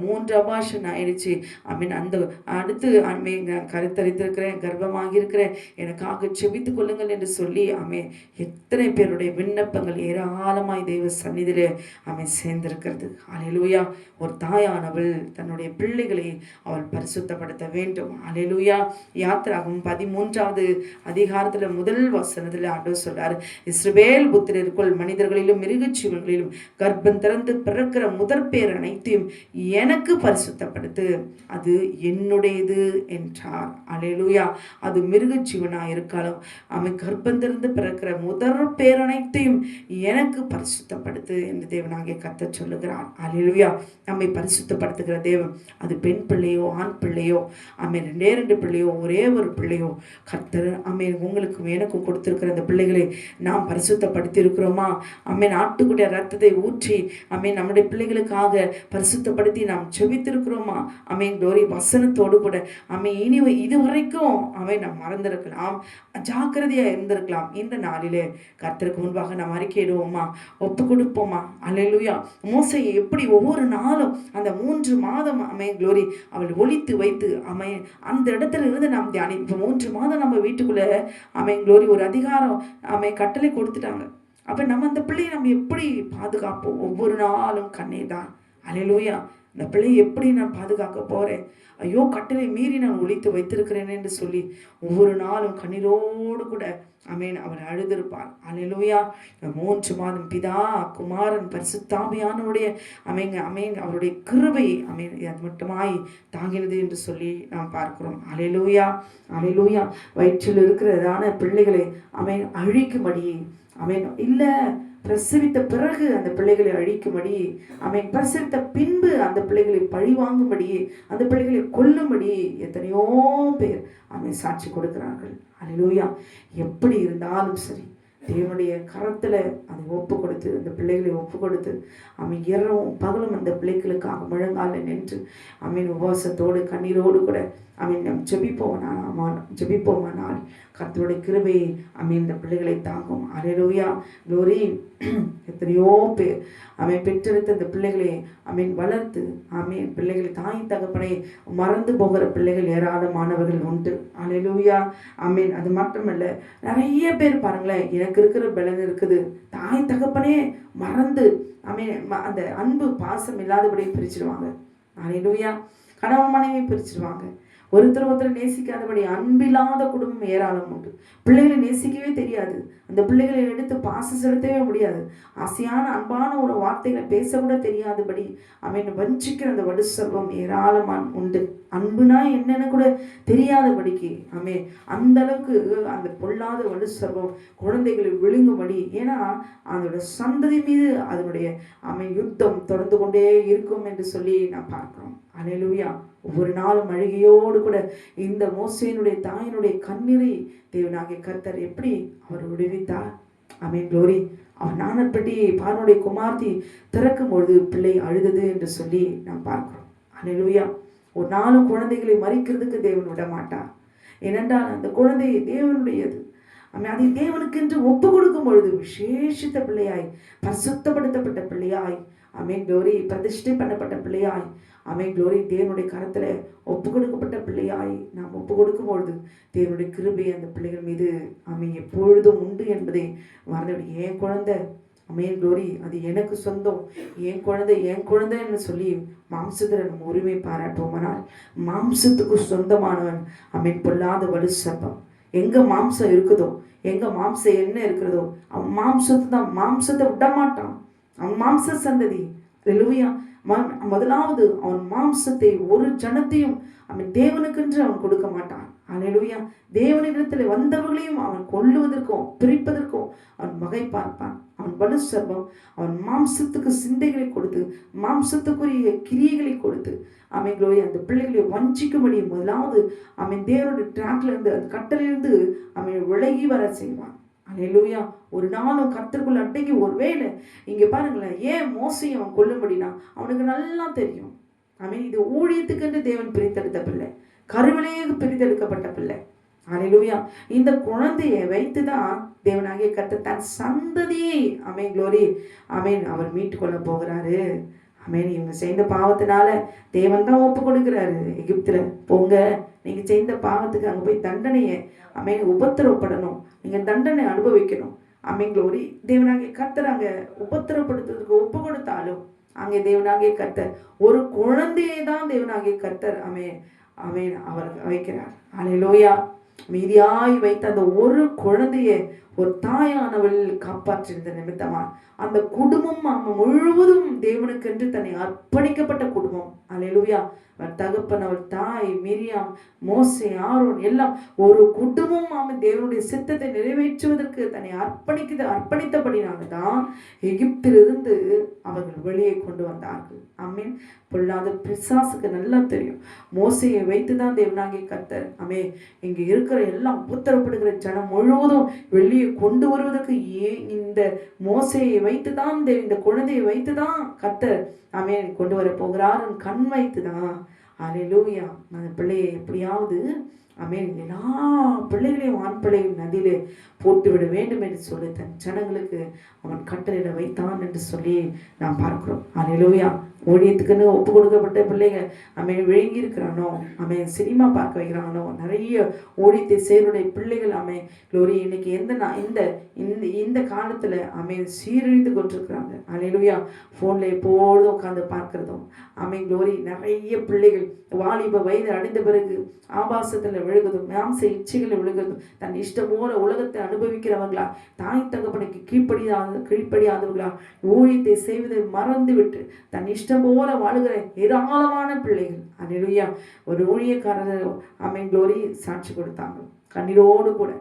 3 அபார்ஷன் ஆயிடுச்சு. ஆமீன். அந்த அடுத்து ஆமீன் கருத்தரித்திருக்கிறேன், கர்ப்பமாகி இருக்கிறேன், எனக்காக செபித்துக் கொள்ளுங்கள் என்று சொல்லி ஆமீன் எத்தனை பேருடைய விண்ணப்பங்கள் ஏராளமாய் தெய்வ சந்நிதியிலே ஆமீன் சேர்ந்திருக்கிறது. அல்லேலூயா. ஒரு தாயானவள் தன்னுடைய பிள்ளைகளை அவள் பரிசுத்தப்படுத்த வேண்டும். அல்லேலூயா. யாத்திராகமம் 13வது அதிகாரத்தில் முதல் வசனத்தில் ஆண்டவர் சொல்றாரு, இஸ்ரவேல் புத்திரருக்குள் மனிதர்களிலும் மிருகஜீவன்களிலும் கர்ப்பம் திறந்து பிறக்கிற முதற் பேர் அனைத்தையும் எனக்கு பரிசுத்தப்படுத்து, அது என்னுடையது என்றார். அல்லேலூயா. அது மிருகஜீவனா இருக்காலும் அவன் கர்ப்பம் திறந்து பிறக்கிற முதற் பேர் அனைத்தையும் எனக்கு பரிசுத்தப்படுத்து என்று தேவனாகிய கர்த்தர் சொல்லுகிறார். அல்லேலூயா. நம்மை பரிசுத்தப்படுத்துகிற தேவன், அது பெண் பிள்ளையோ ஆண் பிள்ளையோ ஆமேன் 2 பிள்ளையோ ஒரே ஒரு பிள்ளையோ, கர்த்தர் ஆமேன் உங்களுக்கும் எனக்கும் கொடுத்திருக்கிற அந்த பிள்ளைகளை நாம் பரிசுத்தப்படுத்தி இருக்கிறோமா? ஆமேன் ஆட்டுக்குடைய ரத்தத்தை ஊற்றி ஆமேன் நம்முடைய பிள்ளைகளுக்காக பரிசுத்தப்படுத்தி நாம் செபித்திருக்கிறோமா? ஆமேன் க்ளோரி. வசனத்தோடு கூட ஆமேன் இதுவரைக்கும் ஆமேன் நாம் மறந்திருக்கலாம், ஜாக்கிரதையா இருந்திருக்கலாம். இந்த நாளிலே கர்த்தருக்கு முன்பாக நாம் அறிக்கையிடுவோமா? ஒப்பு கொடுப்போமா? அல்லேலூயா. மோசையை எப்படி ஒவ்வொரு நாளும் அந்த 3 மாதம் ஆமேன் க்ளோரி அவள் ஒழித்து வைத்து ஆமேன் அந்த இடத்துல இருந்து நாம் தியானி. இப்போ 3 மாதம் நம்ம வீட்டுக்குள்ள ஆமேன் க்ளோரி ஒரு அதிகாரம் ஆமேன் கட்டளை கொடுத்துட்டாங்க. அப்ப நம்ம அந்த பிள்ளையை நம்ம எப்படி பாதுகாப்போம்? ஒவ்வொரு நாளும் கண்ணீர் தான். அல்லேலூயா. இந்த பிள்ளையை எப்படி நான் பாதுகாக்க போறேன்? ஐயோ, கட்டளை மீறி நான் ஒழித்து வைத்திருக்கிறேன் என்று சொல்லி ஒவ்வொரு நாளும் கண்ணீரோடு கூட ஆமேன் அவள் அழுதிருப்பாள். அல்லேலூயா. 3 மாதம் பிதா குமாரன் பரிசுத்தாவியானவருடைய ஆமேன் அவருடைய கிருபை ஆமேன் அது மட்டுமாய் தாங்கினது என்று சொல்லி நாம் பார்க்கிறோம். அல்லேலூயா. அல்லேலூயா. வயிற்றில் இருக்கிறதான பிள்ளைகளை ஆமேன் அழிக்கும்படி ஆமேன் இல்லை பிரசவித்த பிறகு அந்த பிள்ளைகளை அழிக்கும்படி ஆமேன் பிரசவித்த பின்பு அந்த பிள்ளைகளை பழி வாங்கும்படி அந்த பிள்ளைகளை கொல்லும்படி எத்தனையோ பேர் ஆமேன் சாட்சி கொடுக்கிறார்கள். அல்லேலூயா. எப்படி இருந்தாலும் சரி தேவனுடைய கரத்தில் அதை ஒப்பு கொடுத்து அந்த பிள்ளைகளை ஒப்பு கொடுத்து ஆமீன் இரவும் பகலும் அந்த பிள்ளைகளுக்காக முழங்கால நின்று ஆமீன் உபவாசத்தோடு கண்ணீரோடு கூட ஆமீன் நம் ஜெபிப்போமானால் கர்த்தருடைய கிருபையை ஆமீன் இந்த பிள்ளைகளை தாங்கும். அல்லேலூயா. க்ளோரி. எத்தனையோ பேர் ஆமீன் பெற்றெடுத்த அந்த பிள்ளைகளை ஆமீன் வளர்த்து ஆமீன் பிள்ளைகளை தாய் தகப்பனை மறந்து போகிற பிள்ளைகள் ஏராளமானவர்கள் உண்டு. அல்லேலூயா. ஆமீன். அது மட்டுமல்ல, நிறைய பேர் பாருங்களேன், எனக்கு இருக்கிற பலன் இருக்குது, தாய் தகப்பனே மறந்து ஆமீன் அந்த அன்பு பாசம் இல்லாதபடி பிரிச்சிடுவாங்க. அல்லேலூயா. கணவன் மனைவி பிரிச்சிடுவாங்க. ஒருத்தர் நேசிக்காதபடி அன்பில்லாத குடும்பம் ஏராளம் உண்டு. பிள்ளைகளை நேசிக்கவே தெரியாது, அந்த பிள்ளைகளை எடுத்து பாசம் செலுத்தவே முடியாது, ஆசையான அன்பான ஒரு வார்த்தைகளை பேசக்கூட தெரியாதபடி அவன் வஞ்சிக்கிற அந்த வடு சர்வம் ஏராளமான் உண்டு. அன்புனா என்னன்னு கூட தெரியாதபடிக்கு அந்த அளவுக்கு அந்த பொல்லாத வடு சர்வம் குழந்தைகளை விழுங்கும்படி. ஏன்னா அதோட சந்ததி மீது அதனுடைய யுத்தம் தொடர்ந்து கொண்டே இருக்கும் என்று சொல்லி நான் பார்க்கிறோம். அல்லேலூயா. ஒவ்வொரு நாளும் அழுகையோடு கூட இந்த மோசேயினுடைய தாயினுடைய கண்ணீரை தேவனாகிய கர்த்தர் எப்படி அவர் விடுவித்தார். ஆமென். க்ளோரி. அவர் நாணப்பட்டி பார்வனுடைய குமார்த்தி திறக்கும் பொழுது பிள்ளை அழுதது என்று சொல்லி நாம் பார்க்கிறோம். அல்லேலூயா. ஒரு நாளும் குழந்தைகளை மறிக்கிறதுக்கு தேவன் விட மாட்டார். ஏனென்றால் அந்த குழந்தை தேவனுடையது. அதை தேவனுக்கென்று ஒப்பு கொடுக்கும் பொழுது விசேஷித்த பிள்ளையாய், பரிசுத்தப்படுத்தப்பட்ட பிள்ளையாய், ஆமென் க்ளோரி, பிரதிஷ்டை பண்ணப்பட்ட பிள்ளையாய், ஆமென் க்ளோரி, தேவனுடைய கரத்துல ஒப்பு கொடுக்கப்பட்ட பிள்ளையாய் நாம் ஒப்பு கொடுக்கும் பொழுது தேவனுடைய கிருபை அந்த பிள்ளைகள் மீது எப்பொழுதும் உண்டு என்பதை மறந்துவிடு. என் குழந்தை ஆமென் க்ளோரி, அது எனக்கு சொந்தம், என் குழந்தைன்னு சொல்லி மாம்சத்தில் நம்ம உரிமை பாராட்டுவோமானால் மாம்சத்துக்கு சொந்தமானவன் ஆமென் பொல்லாத வலு சர்ப்பம். எங்க மாம்சம் இருக்குதோ, எங்க மாம்சம் என்ன இருக்கிறதோ அவன் மாம்சத்தை விட மாட்டான். அவன் மாம்ச சந்ததி. அல்லேலூயா. முதலாவது அவன் மாம்சத்தை ஒரு ஜனத்தையும் அவன் தேவனுக்கென்று அவன் கொடுக்க மாட்டான். அல்லேலூயா. தேவனிடத்தில் வந்தவர்களையும் அவன் கொல்லுவதற்கும் பிரிப்பதற்கும் அவன் வகை பார்ப்பான். அவன் வலு சர்ப்பம். அவன் மாம்சத்துக்கு சிந்தைகளை கொடுத்து மாம்சத்துக்குரிய கிரியைகளை கொடுத்து ஆமென் க்ளோரி அந்த பிள்ளைகளை வஞ்சிக்கும்படி முதலாவது அவன் தேவனுடைய ட்ராக்ல இருந்து அந்த கட்டளிலிருந்து அவன் விலகி வர செய்வான். அல்லேலூயா. ஒரு நாளும் கர்த்தருக்குள்ள அடங்கி ஒருவேளை இங்க பாருங்களேன், ஏன் மோசையை அவன் கொல்லும்படினா அவனுக்கு நல்லா தெரியும் ஆமென் இது ஊழியத்துக்கென்று தேவன் பிரித்தெடுத்த பிள்ளை. கருவிலேயே பிரித்தெடுக்கப்பட்ட பிள்ளை. ஹல்லேலூயா. இந்த குழந்தையை வைத்துதான் தேவனாகிய கர்த்தர் தன் சந்ததியை ஆமென் க்ளோரி ஆமென் அவர் மீட்டு கொள்ள போகிறாரு. ஆமென். இவங்க செய்த பாவத்தினால தேவன் தான் ஒப்பு கொடுக்கிறாரு. எகிப்துல போங்க, நீங்க செய்த பாவத்துக்கு அங்க போய் தண்டனையை ஆமென் உபத்திரவப்படணும், நீங்க தண்டனை அனுபவிக்கணும். ஆமென் க்ளோரி. தேவனாகிய கர்த்தர் அங்க உபத்திரப்படுத்துறதுக்கு ஒப்பு கொடுத்தாலும் அங்கே தேவனாகிய கர்த்தர் ஒரு குழந்தையை தான் தேவனாகிய கர்த்தர் ஆமென் ஆமென் அவர் வைக்கிறார். ஹல்லேலூயா. மீதியாய் வைத்த அந்த ஒரு குழந்தையை ஒரு தாயானவள் காப்பாற்றிருந்த நிமித்தமா அந்த குடும்பம் முழுவதும் தேவனுக்கென்று தன்னை அர்ப்பணிக்கப்பட்ட குடும்பம். ஹல்லேலூயா. அவர் தகப்பன், அவர் தாய், மிரியாம், மோசே, ஆரோன் எல்லாம் ஒரு குடும்பம் தேவனுடைய சித்தத்தை நிறைவேற்றுவதற்கு தன்னை அர்ப்பணித்தபடினால தான் எகிப்திலிருந்து அவர்கள் வெளியே கொண்டு வந்தார்கள். ஆமென். பொல்லாத பிசாசுக்கு நல்லா தெரியும், மோசையை வைத்துதான் தேவனாகிய கர்த்தர் ஆமென் இங்க இருக்கிற எல்லாம் உத்தரப்படுகிற ஜனம் முழுவதும் வெளியே கொண்டு வருவதற்கு இந்த மோசையை வைத்துதான் இந்த குழந்தையை வைத்துதான் கர்த்தர் ஆமென் கொண்டு வர போகிறார் கண் வைத்துதான். ஹல்லேலூயா. அந்த பிள்ளையை எப்படியாவது ஆமென் எல்லா பிள்ளைகளையும் ஆண் பிள்ளையும் நதியிலே போட்டு விட வேண்டும் என்று சொல்லி தன் ஜனங்களுக்கு அவன் கட்டளையிட வைத்தான் என்று சொல்லி நாம் பார்க்கிறோம். ஹல்லேலூயா. ஊழியத்துக்குன்னு ஒப்பு கொடுக்கப்பட்ட பிள்ளைங்க ஆமென் விழுங்கி இருக்கிறானோ, ஆமென் சினிமா பார்க்க வைக்கிறானோ, நிறைய ஊழியத்தை சேருடைய பிள்ளைகள் ஆமென் க்ளோரி இன்னைக்கு இந்த காலத்துல ஆமென் சீரழிந்து கொண்டிருக்கிறாங்க. ஹல்லேலூயா. போன்ல எப்பொழுதும் உட்காந்து பார்க்கிறதும் ஆமென் க்ளோரி நிறைய பிள்ளைகள் வாலிப வயது அடைந்த பிறகு ஆபாசத்துல விழுகுதும், மாம்ச இச்சைகளை விழுகுதும், தன் இஷ்டம் போல உலகத்தை அனுபவிக்கிறவங்களா, தாய் தகப்பனுக்கு கீழ்ப்படியாதவர்களா, ஊழியத்தை செய்வதை மறந்து விட்டு தன் இஷ்டம் போல வாழுகிற ஏராளமான பிள்ளைகள். ஹல்லேலூயா. ஒரு ஊழியக்காரர் ஆமென் க்ளோரி சாட்சி கொடுத்தாங்க. கண்ணீரோடு கூட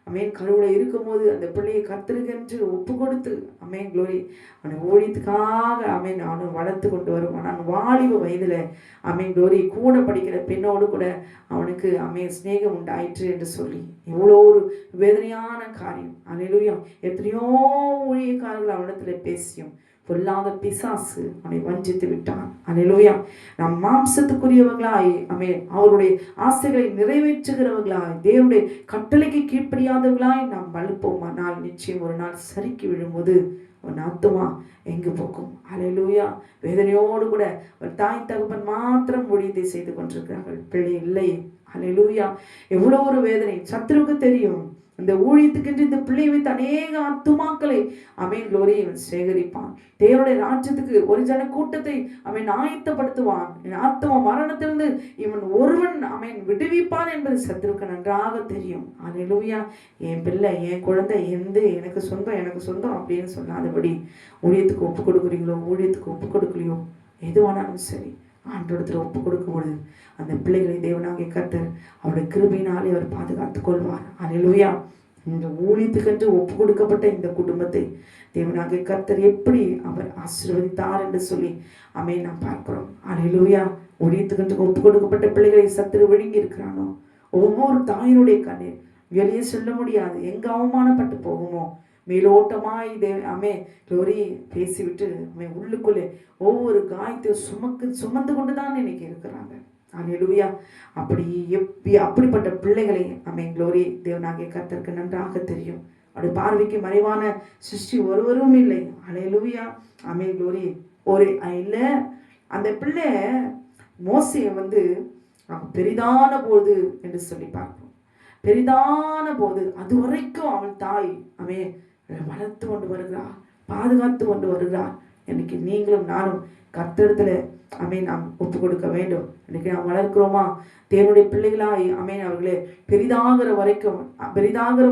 ஆமென் கருவுல இருக்கும்போது அந்த பிள்ளையை கர்த்தருக்கென்று ஒப்பு கொடுத்து ஆமென் க்ளோரி அவனை ஊழியத்துக்காக ஆமென் அவனை வளர்த்து கொண்டு வருவான். நான் வாலிப வயதுல ஆமென் க்ளோரி கூட படிக்கிற பெண்ணோடு கூட அவனுக்கு ஆமென் சிநேகம் உண்டாயிற்று என்று சொல்லி எவ்வளோ ஒரு வேதனையான காரியம். ஹல்லேலூயா. எத்தனையோ ஊழியக்காரர்கள் அவனிடத்துல பேசியும் பொல்லாத பிசாசு அவனை வஞ்சித்து விட்டான். ஹல்லேலூயா. நாம் மாம்சத்துக்குரியவர்களாய் ஆமென் அவருடைய ஆசைகளை நிறைவேற்றுகிறவர்களாய் தேவனுடைய கட்டளைக்கு கீழ்ப்படியாதவர்களாய் நாம் வளர்ப்போமானால் நிச்சயம் ஒரு நாள் சறுக்கி விழும்போது அவன் ஆத்துமா எங்கு போக்கும். ஹல்லேலூயா. வேதனையோடு கூட ஒரு தாய் தகப்பன் மாத்திரம் ஊழியத்தை செய்து கொண்டிருக்கிறார்கள், பிள்ளை இல்லை. ஹல்லேலூயா. எவ்வளோ ஒரு வேதனை சத்துருவுக்கு தெரியும். இந்த ஊழியத்துக்கென்று இந்த பிள்ளையை வைத்து அநேக ஆத்துமாக்களை ஆமென் க்ளோரி இவன் சேகரிப்பான். தேவனுடைய ராஜ்யத்துக்கு ஒரு ஜன கூட்டத்தை அவன் ஆயத்தப்படுத்துவான். ஆத்துமா மரணத்திலிருந்து இவன் ஒருவன் அவன் விடுவிப்பான் என்பது சத்துருக்கு நன்றாக தெரியும். ஹல்லேலூயா. என் பிள்ளை, என் குழந்தை எனக்கு சொந்தம் அப்படின்னு சொல்லாதபடி ஊழியத்துக்கு ஒப்பு கொடுக்குறீங்களோ, ஊழியத்துக்கு ஒப்பு கொடுக்கலையோ, எதுவானாலும் சரி ஆண்டோடத்துல ஒப்பு கொடுக்கும் பொழுது அந்த பிள்ளைகளை தேவனாகிய கர்த்தர் அவருடைய கிருபையினாலே அவர் பாதுகாத்துக் கொள்வார். ஹல்லேலூயா. இந்த ஊழியத்துக்கென்று ஒப்பு கொடுக்கப்பட்ட இந்த குடும்பத்தை தேவனாகிய கர்த்தர் எப்படி அவர் ஆசீர்வதித்தார் என்று சொல்லி ஆமென் நாம் பார்க்கிறோம். ஹல்லேலூயா. ஊழியத்துக்கென்று ஒப்பு கொடுக்கப்பட்ட பிள்ளைகளை சத்துரு விழுங்கி இருக்கிறானோ, ஒவ்வொரு தாயினுடைய கண்ணீர் வெளியே சொல்ல முடியாது, எங்க அவமானப்பட்டு போகுமோ மேலோட்டமாய் ஆமே க்ளோரி பேசிவிட்டு அவன் உள்ளுக்குள்ளே ஒவ்வொரு காயத்தையும் சுமந்து கொண்டுதான் இன்னைக்கு இருக்கிறாங்க. ஹல்லேலூயா. அப்படிப்பட்ட பிள்ளைகளை ஆமென் க்ளோரி தேவனாகிய கர்த்தருக்கு நன்றாக தெரியும். அவருடைய பார்வைக்கு மறைவான சிருஷ்டி ஒருவரும் இல்லை. ஹல்லேலூயா. ஆமென் க்ளோரி. ஒரு இல்லை அந்த பிள்ளை மோசையை பெரிதான போது என்று சொல்லி பார்ப்போம். பெரிதான போது அது வரைக்கும் அவன் தாய் அவன் வளர்த்து கொண்டு வருகிறார், பாதுகாத்து கொண்டு வருகிறார். இன்னைக்கு நீங்களும் நானும் கர்த்தரிடத்துல ஆமென் நாம் ஒப்பு கொடுக்க வேண்டும். இன்னைக்கு நாம் வளர்க்கிறோமா தேவனுடைய பிள்ளைகளாய் ஆமென் அவர்களே பெரிதாகிற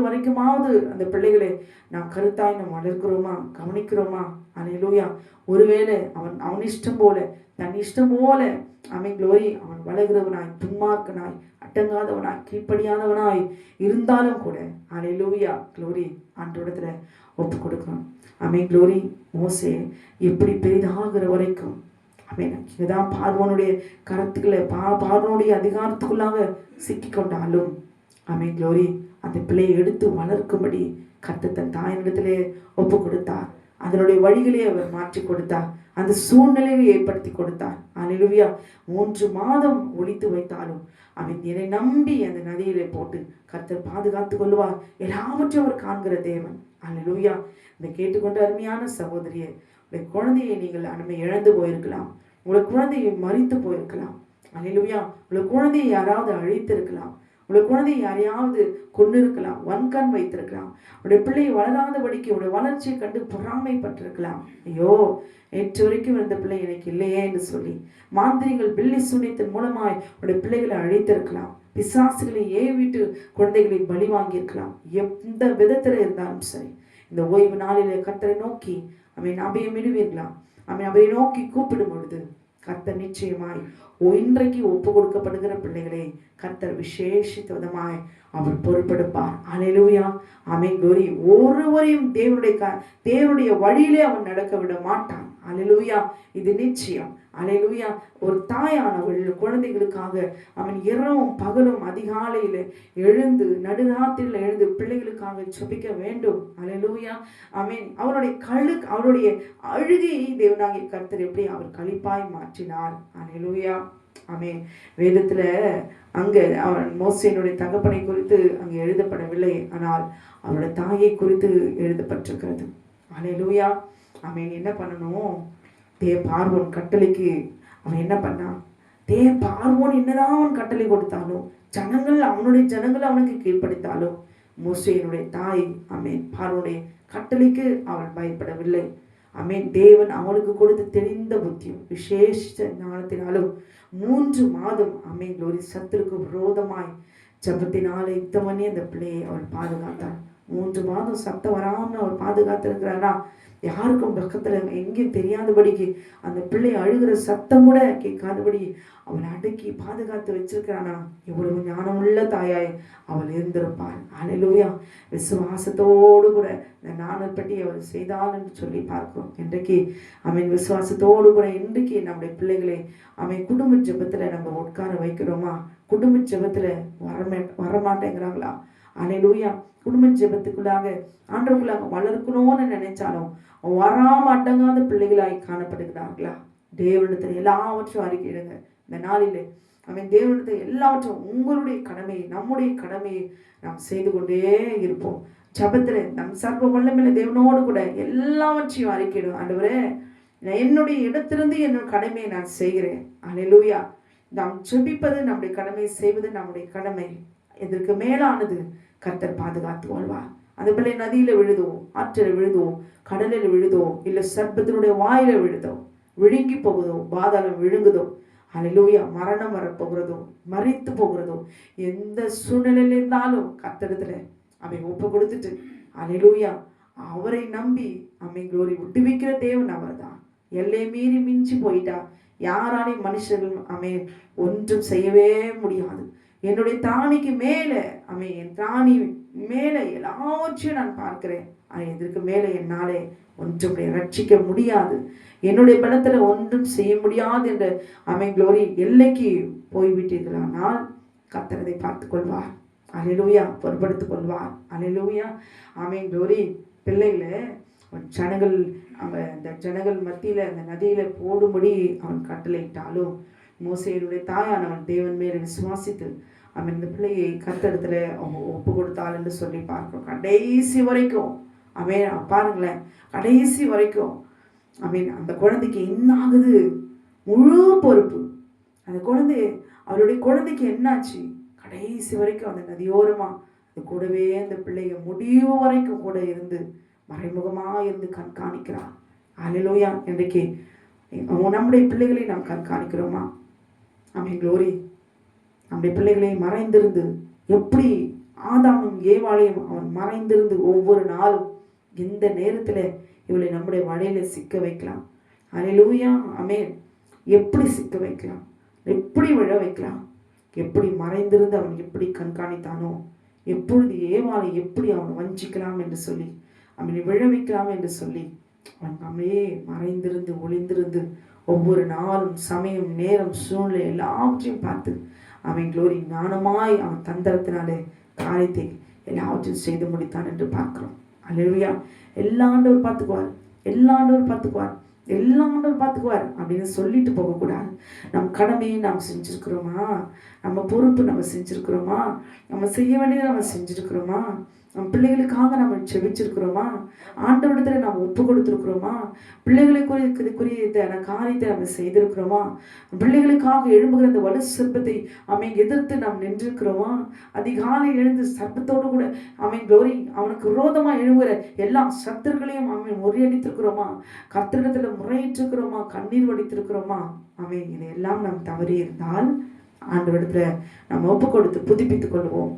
வரைக்குமாவது அந்த பிள்ளைகளை நாம் கருத்தாய் நாம் வளர்க்கிறோமா, கவனிக்கிறோமா? ஹல்லேலூயா. ஒருவேளை அவன் இஷ்டம் போல தன் இஷ்டம் போல ஆமென் க்ளோரி அவன் வளர்கிறவனாய், துன்மார்க்கனாய், அட்டங்காதவனாய், கீழ்ப்படியாதவனாய் இருந்தாலும் கூட ஹல்லேலூயா க்ளோரி ஆண்டவரிடத்துல ஒப்பு கொடுக்கணும். ஆமென் க்ளோரி. மோசே எப்படி பெரிதாகிற வரைக்கும் ஆமென் இதுதான் பார்வோனுடைய கரத்துக்குள்ள பார்வோனுடைய அதிகாரத்துக்குள்ளாக சிக்கி கொண்டாலும் ஆமென் க்ளோரி அந்த பிள்ளையை எடுத்து வளர்க்கும்படி கர்த்தர் தன் தாயினிடத்திலே ஒப்பு கொடுத்தார். அதனுடைய வழிகளை அவர் மாற்றி கொடுத்தார், அந்த சூழ்நிலையை ஏற்படுத்தி கொடுத்தார். அல்லேலூயா. 3 மாதம் ஒளித்து வைத்தாலும் அவன் என்னை நம்பி அந்த நதியிலே போட்டு கர்த்தர் பாதுகாத்து கொள்வார். எல்லாவற்றையும் அவர் காண்கிற தேவன். அல்லேலூயா. இந்த கேட்டுக்கொண்ட அருமையான சகோதரியே, உங்களுடைய குழந்தையை நீங்கள் அருமை இழந்து போயிருக்கலாம், உங்களுடைய குழந்தையை மறித்து போயிருக்கலாம். அல்லேலூயா. உங்களுடைய குழந்தையை யாராவது அழித்திருக்கலாம், உங்களுடைய குழந்தையை யாரையாவது கொண்டு இருக்கலாம், வன்கண் வைத்திருக்கலாம், உடைய பிள்ளையை வளராதபடிக்கு உடைய வளர்ச்சியை கண்டு பொறாமைப்பட்டிருக்கலாம். ஐயோ, நேற்று வரைக்கும் இருந்த பிள்ளை எனக்கு இல்லையே என்று சொல்லி மாந்திரிகள் பில்லி சூனியத்தின் மூலமாய் உடைய பிள்ளைகளை அழித்திருக்கலாம், பிசாசுகளை ஏவிட்டு குழந்தைகளை பலி வாங்கியிருக்கலாம். எந்த விதத்தில் இருந்தாலும் சரி, இந்த ஓய்வு நாளிலே கர்த்தரை நோக்கி அவன் அபயமிடுவீர்களா? அவன் அவரை நோக்கி கூப்பிடும் பொழுது கர்த்தர் நிச்சயமாய் இன்றைக்கு ஒப்பு கொடுக்கப்படுகிற பிள்ளைகளை கர்த்தர் விசேஷித்த விதமாய் அவர் பொறுப்பெடுப்பார். அல்லேலூயா. ஆமென். glory. ஒருவரையும் தேவனுடைய வழியிலே அவன் நடக்க விட மாட்டான். அல்லேலூயா. இது நிச்சயம். அல்லேலூயா. ஒரு தாயானவள் குழந்தைகளுக்காக அவன் இரவும் பகலும் அதிகாலையில் எழுந்து நடுராத்திரியில் எழுந்து பிள்ளைகளுக்காக ஜெபிக்க வேண்டும். அல்லேலூயா. ஆமென். அவருடைய அழுகையை தேவனாகிய கர்த்தர் எப்படி அவர் களிப்பாய் மாற்றினார். அல்லேலூயா. ஆமென். வேதத்துல அங்க அவன் மோசேயினுடைய தகப்பனை குறித்து அங்கே எழுதப்படவில்லை, ஆனால் அவருடைய தாயை குறித்து எழுதப்பட்டிருக்கிறது. அல்லேலூயா. அவன் என்ன பண்ணணும்? பார்வோன் கட்டளைக்கு அவன் என்ன பண்ணான்? பார்வோன் என்னதான் அவன் கட்டளை கொடுத்தாலும், அவனுடைய ஜனங்கள் அவனுக்கு கீழ்ப்படுத்தாலும், மோசேயினுடைய தாய் பார்வோனுடைய கட்டளைக்கு அவள் பயப்படவில்லை. தேவன் அவனுக்கு கொடுத்து தெரிந்த புத்தியும் விசேஷ ஞானத்தினாலும் 3 மாதம் glory சத்துருக்கு விரோதமாய் ஜபத்தினால யுத்தம் பண்ணி அந்த பிள்ளையை அவள் பாதுகாத்தாள். 3 மாதம் சத்தம் வராமல் அவள் பாதுகாத்திருக்கிறானா? யாருக்கும் பக்கத்துல எங்கேயும் தெரியாதபடிக்கு அந்த பிள்ளை அழுகிற சத்தம் கூட கேட்காதபடி அவளை அடக்கி பாதுகாத்து வச்சிருக்கிறானா? எவ்வளவு ஞானமுள்ள தாயாய் அவள் இருந்திருப்பாள். அல்லேலூயா. விசுவாசத்தோடு கூட இந்த நாணற்பட்டி அவள் செய்தாள் என்று சொல்லி பார்க்கிறோம். இன்றைக்கு விசுவாசத்தோடு கூட இன்றைக்கு நம்முடைய பிள்ளைகளை குடும்ப ஜெபத்துல நம்ம உட்கார வைக்கிறோமா? குடும்ப ஜெபத்துல வரமாட்டேங்கிறாங்களா? அல்லேலூயா. குடும்ப ஜெபத்துக்குள்ளாக ஆண்டவருக்குள்ளாக வளர்க்கணும்னு நினைச்சாலும் வராமட்டங்காத பிள்ளைகளாய் காணப்படுகிறார்களா? தேவனிடத்தில் எல்லாவற்றையும் அறிக்கையிடுங்க. இந்த நாளிலே தேவனிடத்தில் எல்லாவற்றும் உங்களுடைய கடமையை நம்முடைய கடமையை நாம் செய்து கொண்டே இருப்போம். ஜபத்துல நம் சர்வ வல்லமையுள்ள தேவனோடு கூட எல்லாவற்றையும் அறிக்கையிடும். ஆண்டவரே, என்னுடைய இடத்திலிருந்து என்னோட கடமையை நான் செய்கிறேன். அல்லேலூயா. நாம் ஜெபிப்பது நம்முடைய கடமையை செய்வது நம்முடைய கடமை. இதற்கு மேலானது கர்த்தர் பாதுகாத்து கொள்வார். அந்த பிள்ளை நதியில விழுதோ, ஆற்றில் விழுதோ, கடலில் விழுதோ, இல்ல சர்ப்பத்தினுடைய வாயில விழுதோ, விழுங்கி போகுதோ, பாதாளம் விழுங்குதோ, அல்லேலூயா, மரணம் வரப்போகிறதோ, மறித்து போகிறதோ, எந்த சூழ்நிலையில இருந்தாலும் கர்த்தரிடத்துல அவன் ஒப்பு கொடுத்துட்டு அல்லேலூயா அவரை நம்பி glory விட்டுவிக்கிற தேவன் அவர் தான். எல்லை மீறி மிஞ்சி போயிட்டா யாராலையும் மனுஷர்கள் ஒன்றும் செய்யவே முடியாது. என்னுடைய தானிக்கு மேல என் தானி மேல எல்லாவற்றையும் நான் பார்க்கிறேன். இதற்கு மேல என்னாலே ஒன்றும் ரட்சிக்க முடியாது, என்னுடைய பலத்துல ஒன்றும் செய்ய முடியாது என்ற glory எல்லைக்கு போய்விட்டீர்களானால் கர்த்தர் அதை பார்த்துக் கொள்வார். அல்லேலூயா. பொறுப்படுத்திக் கொள்வார். அல்லேலூயா. glory பிள்ளைகளை ஜனங்கள் அந்த ஜனங்கள் மத்தியில அந்த நதியில போடும்படி அவன் கட்டளையிட்டாலும் மோசேயினுடைய தாயானவன் தேவன் மேல விசுவாசித்து இந்த பிள்ளையை கர்த்தரிடத்துல அவங்க ஒப்பு கொடுத்தாள் என்று சொல்லி பார்க்கிறோம். கடைசி வரைக்கும் பாருங்களேன், கடைசி வரைக்கும் அந்த குழந்தைக்கு என்ன ஆகுது? முழு பொறுப்பு அந்த அவருடைய குழந்தைக்கு என்னாச்சு? கடைசி வரைக்கும் அந்த நதியோரமா அது கூடவே அந்த பிள்ளைய முடிவு வரைக்கும் கூட இருந்து மறைமுகமா இருந்து கண்காணிக்கிறார். அல்லேலூயா. இன்றைக்கு நம்முடைய பிள்ளைகளை நாம் கண்காணிக்கிறோமா? glory நம்முடைய பிள்ளைகளை மறைந்திருந்து எப்படி ஆதாமும் ஏவாளையும் அவன் மறைந்திருந்து ஒவ்வொரு நாளும் எந்த நேரத்துல இவளை நம்முடைய வலையில சிக்க வைக்கலாம்? அல்லேலூயா. எப்படி சிக்க வைக்கலாம்? எப்படி விழ வைக்கலாம்? எப்படி மறைந்திருந்து அவன் எப்படி கண்காணித்தானோ, எப்பொழுது ஏவாளை எப்படி அவன் வஞ்சிக்கலாம் என்று சொல்லி அவனை விழ வைக்கலாம் என்று சொல்லி அவன் மறைந்திருந்து ஒளிந்திருந்து ஒவ்வொரு நாளும் சமயம் நேரம் சூழ்நிலை எல்லாவற்றையும் பார்த்து glory ஞானமாய் அவன் தந்திரத்தினாலே காரியத்தை எல்லாவற்றையும் செய்து முடித்தான் என்று பார்க்கிறோம். அல்லேலூயா. எல்லா ஆண்டவர் பார்த்துக்குவார். எல்லா ஆண்டவர் பார்த்துக்குவார், எல்லாம் ஆண்டவர் பார்த்துக்குவார் அப்படின்னு சொல்லிட்டு போகக்கூடாது. நம் கடமையை நாம் செஞ்சுருக்கிறோமா? நம்ம பொறுப்பு நம்ம செஞ்சுருக்கிறோமா? நம்ம செய்ய வேண்டியதை நம்ம செஞ்சுருக்கிறோமா? நம்ம பிள்ளைகளுக்காக நம்ம செபிச்சிருக்கிறோமா? ஆண்டவரிடத்தில் நம்ம ஒப்பு கொடுத்துருக்குறோமா? பிள்ளைகளுக்குரிய காரியத்தை நம்ம செய்திருக்கிறோமா? பிள்ளைகளுக்காக எழும்புகிற அந்த வலு சர்ப்பத்தை எதிர்த்து நாம் நின்றிருக்கிறோமா? அதிகாலை எழுந்து சர்ப்பத்தோடு கூட க்ளோரி அவனுக்கு விரோதமாக எழும்புகிற எல்லா சத்துருக்களையும் முறியடித்திருக்கிறோமா? கர்த்தரிடத்தில் முறையிட்டிருக்கிறோமா? கண்ணீர் வடித்திருக்கிறோமா? இதையெல்லாம் நாம் தவறி இருந்தால் ஆண்டவரிடத்துல நம்ம ஒப்பு கொடுத்து புதுப்பித்துக் கொள்வோம்.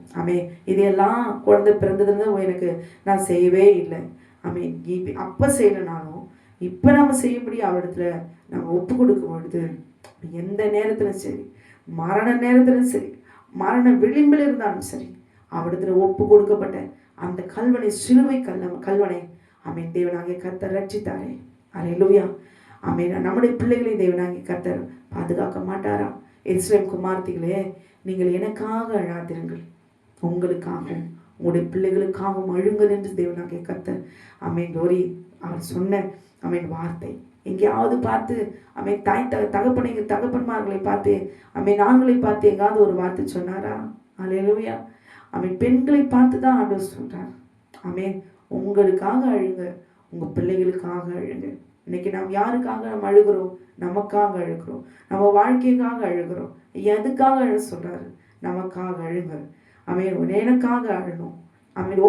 இதையெல்லாம் குழந்தை பிறந்ததுன்னு எனக்கு நான் செய்யவே இல்லை, அப்ப செய்யலைனாலும் இப்ப நம்ம செய்யும்படி அவரிடத்துல நம்ம ஒப்பு கொடுக்கும் பொழுது எந்த நேரத்திலும் சரி, மரண நேரத்திலும் சரி, மரண விளிம்பில் இருந்தாலும் சரி, அவரிடத்துல ஒப்பு கொடுக்கப்பட்ட அந்த கல்வனை, சிலுவை கல்வனை தேவனாகிய கர்த்தர் ரட்சித்தாரே. அல்லேலூயா. நம்முடைய பிள்ளைகளை தேவனாகிய கர்த்தர் பாதுகாக்க மாட்டாரா? எருசலேம் குமார்த்திகளே, நீங்கள் எனக்காக அழாதிருங்கள், உங்களுக்காகவும் உங்களுடைய பிள்ளைகளுக்காகவும் அழுங்கள் என்று தேவனாகிய கர்த்தர் க்ளோரி அவர் சொன்ன வார்த்தை. எங்கேயாவது பார்த்து தகப்பன்மார்களை பார்த்து ஆண்களை பார்த்து எங்காவது ஒரு வார்த்தை சொன்னாரா? அல்லேலூயா. பெண்களை பார்த்து தான் ஆண்டவர் சொல்றார். உங்களுக்காக அழுங்க, உங்க பிள்ளைகளுக்காக அழுங்க. இன்னைக்கு நாம் யாருக்காக நம்ம அழுகிறோம்? நமக்காக அழுகிறோம், நம்ம வாழ்க்கைக்காக அழுகிறோம். எதுக்காக அழ சொல்றாரு? நமக்காக அழுங்க. எனக்காக அழணும்.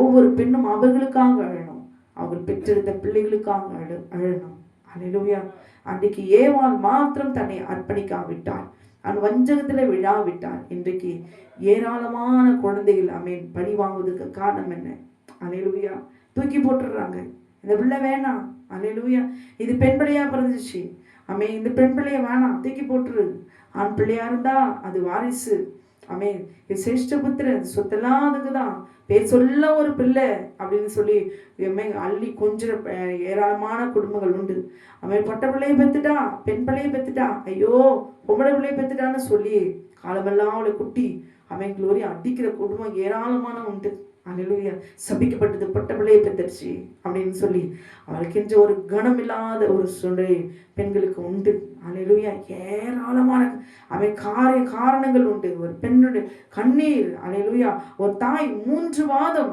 ஒவ்வொரு பெண்ணும் அவர்களுக்காக அழணும், அவர்கள் பெற்றெடுத்த பிள்ளைகளுக்காக அழணும். அல்லேலூயா. அன்றைக்கு ஏவாள் மாத்திரம் தன்னை அர்ப்பணிக்காவிட்டார், அவன் வஞ்சகத்துல விழாவிட்டார். இன்றைக்கு ஏராளமான குழந்தைகள் பழி வாங்குவதற்கு காரணம் என்ன? அல்லேலூயா. தூக்கி போட்டுடுறாங்க, இந்த பிள்ளை வேணாம், அல்லேலூயா, இது பெண் பிள்ளையா பிறந்துச்சு, இந்த பெண் பிள்ளைய வேணாம், தூக்கி போட்டுரு. ஆண் பிள்ளையா இருந்தா அது வாரிசு, இது சிரேஷ்ட புத்திரன், சொத்தெல்லாம் அதுக்குதான், பேர் சொல்ல ஒரு பிள்ளை அப்படின்னு சொல்லி அள்ளி கொஞ்சம் ஏராளமான குடும்பங்கள் உண்டு. பட்ட பிள்ளையை பெத்துட்டா, பெண் பிள்ளையை பெத்துட்டா, ஐயோ பொம்பளை பிள்ளையை பெத்துட்டான்னு சொல்லி காலமெல்லாம் அவளை குட்டி க்ளோரி அடிக்கிற குடும்பம் ஏராளமான உண்டு. அல்லேலூயா. சபிக்கப்பட்டது பட்ட பிள்ளையை பெற்றுச்சு அப்படின்னு சொல்லி அவளுக்கென்ற ஒரு கனம் இல்லாத ஒரு சூழ்நிலை பெண்களுக்கு உண்டு. அல்லேலூயா. ஏராளமான காரணங்கள் உண்டு. ஒரு பெண்ணுடைய கண்ணீர், அல்லேலூயா. ஒரு தாய் 3 மாதம்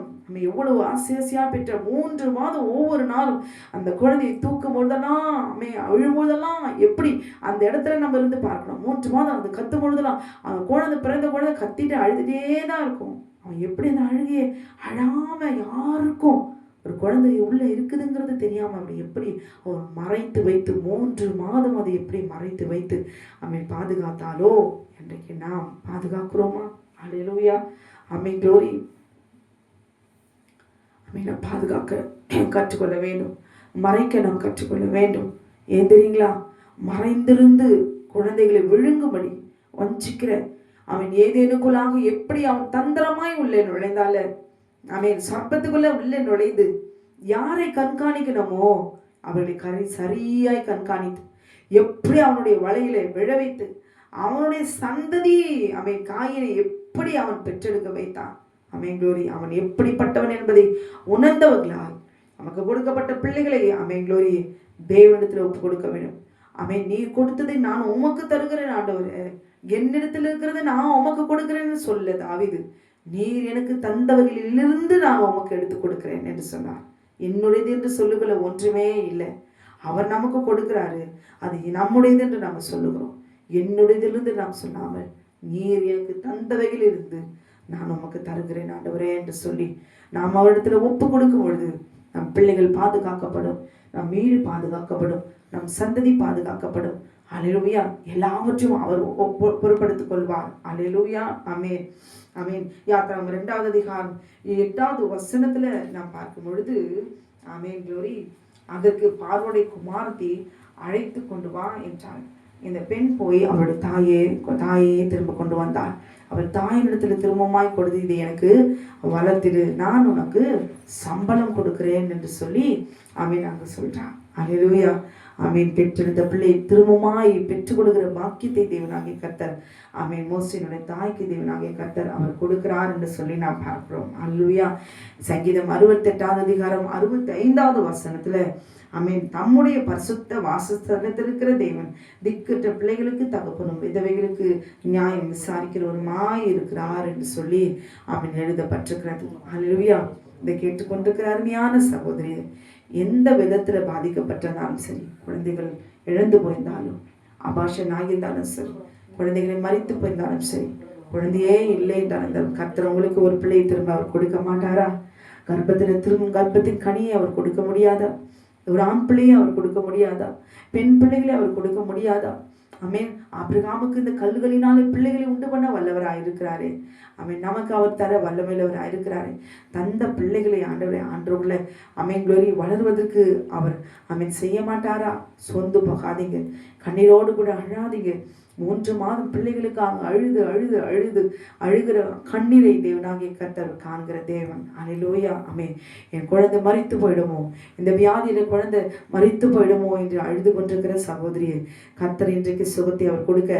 எவ்வளவு ஆசையா பெற்ற 3 மாதம் ஒவ்வொரு நாளும் அந்த குழந்தையை தூக்கும் போதெல்லாம் அழும்போதெல்லாம் எப்படி அந்த இடத்துல நம்ம இருந்து பார்க்கணும். 3 மாதம் அது கத்தும் பொழுதெல்லாம் அந்த குழந்தை பிறந்த குழந்தை கத்திட்டு அழுதுட்டே தான் இருக்கும். அவன் எப்படி அந்த அழுகையை அழாம யாருக்கும் ஒரு குழந்தை உள்ள இருக்குதுங்கிறது தெரியாம அப்படி எப்படி அவன் மறைத்து வைத்து 3 மாதம் அதை எப்படி மறைத்து வைத்து பாதுகாத்தாலோ இன்றைக்கு நாம் பாதுகாக்கிறோமா? அல்லேலூயா. க்ளோரி. பாதுகாக்க கற்றுக்கொள்ள வேண்டும், மறைக்க நாம் கற்றுக்கொள்ள வேண்டும். ஏன் தெரியுங்களா? மறைந்திருந்து குழந்தைகளை விழுங்கும்படி வஞ்சிக்கிற ஏதேனுக்குள்ளாக எப்படி அவன் தந்திரமாய் உள்ளே நுழைந்தால சர்ப்பத்துக்குள்ள உள்ளே நுழைந்து யாரை கண்காணிக்கணுமோ அவர்களை சரியாய் கண்காணித்து எப்படி அவனுடைய வலையில விழ வைத்து அவனுடைய சந்ததி காயினை எப்படி அவன் பெற்றெடுக்க வைத்தான். க்ளோரி. அவன் எப்படிப்பட்டவன் என்பதை உணர்ந்தவர்களால் நமக்கு கொடுக்கப்பட்ட பிள்ளைகளை க்ளோரி தேவனிடத்தில் ஒப்பு கொடுக்க வேண்டும். நீர் கொடுத்ததை நான் உமக்கு தருகிறேன் ஆண்டவரே, என்னிடத்தில் இருக்கிறது நான் உமக்கு கொடுக்கிறேன்னு சொல்ல தாவீது. நீர் எனக்கு தந்தவர்களிலிருந்து நான் உமக்கு எடுத்து கொடுக்கிறேன் என்று சொன்னார். என்னுடையது என்று சொல்லுகிற ஒன்றுமே இல்லை. அவர் நமக்கு கொடுக்கிறாரு, அது நம்முடையது என்று நாம் சொல்லுகிறோம். என்னுடையதிலிருந்து நாம் சொல்லாமல் நீர் எனக்கு தந்தவைகளிலிருந்து நான் உமக்கு தருகிறேன் ஆண்டவரே என்று சொல்லி நாம் அவரிடத்துல ஒப்பு கொடுக்கும் பொழுது நம் பிள்ளைகள் பாதுகாக்கப்படும், நம் வீடு பாதுகாக்கப்படும், நம் சந்ததி பாதுகாக்கப்படும். அல்லேலூயா. எல்லாவற்றையும் அவர் பொறுப்படுத்திக் கொள்வார். அல்லேலூயா. ஆமென். ஆமென். யாத்திராகமம் 2வது அதிகாரம் 8வது வசனத்துல நாம் பார்க்கும் பொழுது க்ளோரி, அதற்கு பார்வோடைய குமாரத்தி அழைத்து கொண்டு வா என்றாள். இந்த பெண் போய் அவளுடைய தாயே திரும்ப கொண்டு வந்தாள். அவள் தாயினிடத்துல திரும்பமாய் கொடுத்து, இதை எனக்கு வளர்த்திடு, நான் உனக்கு சம்பளம் கொடுக்கிறேன் என்று சொல்லி அங்க சொல்றான். அல்லேலூயா. பெற்றெடுத்த பிள்ளை திரும்பமாய் பெற்றுக் கொடுக்கிற பாக்கியத்தை தேவனாகிய கர்த்தர் மோசேயினுடைய தாய்க்கு தேவனாகிய கர்த்தர் அவர் கொடுக்கிறார் என்று சொல்லி நாம் பார்க்கிறோம். அல்லேலூயா. சங்கீதம் 68வது அதிகாரம் 65வது வசனத்துல ஆமென். தம்முடைய பரிசுத்த வாசஸ்தலத்தில் இருக்கிற தேவன் திக்கற்ற பிள்ளைகளுக்கு தகப்பனும் விதவைகளுக்கு நியாயம் விசாரிக்கிறவருமாய் இருக்கிறார் என்று சொல்லி ஆமென் எழுதப்பட்டிருக்கிறது. ஹல்லேலூயா. இதை கேட்டுக்கொண்டிருக்கிற அருமையான சகோதரி, எந்த விதத்துல பாதிக்கப்பட்டிருந்தாலும் சரி, குழந்தைகள் இழந்து போயிருந்தாலும், அபாஷன் ஆகியிருந்தாலும் சரி, குழந்தைகளை மறித்து போயிருந்தாலும் சரி, குழந்தையே இல்லை என்றாலும் கர்த்தர் உங்களுக்கு ஒரு பிள்ளையை திரும்ப அவர் கொடுக்க மாட்டாரா? கர்ப்பத்தின் கனியை அவர் கொடுக்க முடியாதா? ஒரு ஆண் பிள்ளையை அவர் கொடுக்க முடியாதா? பெண் பிள்ளைகளை அவர் கொடுக்க முடியாதா? ஆமென். ஆபிரகாமுக்கு இந்த கல்லுகளினாலே பிள்ளைகளை உண்டு பண்ண வல்லவராயிருக்கிறாரே. ஆமென். நமக்கு அவர் தர வல்லமையுள்ளவராயிருக்கிறாரே. தந்த பிள்ளைகளை ஆண்டவர்களை ஆமென் க்ளோரி வளர்வதற்கு அவர் ஆமென் செய்ய மாட்டாரா? சொந்து போகாதீங்க, கண்ணீரோடு கூட அழாதீங்க. 3 மாதம் பிள்ளைகளுக்காக அழுது அழுது அழுது அழுகிற கண்ணீரை தேவனாகிய கர்த்தர் காண்கிற தேவன். அல்லேலூயா. ஆமென். என் குழந்தை மரித்து போயிடுமோ, இந்த வியாதியில குழந்தை மரித்து போயிடுமோ என்று அழுது கொண்டிருக்கிற சகோதரியை கர்த்தர் இன்றைக்கு சுகத்தை அவர் கொடுக்க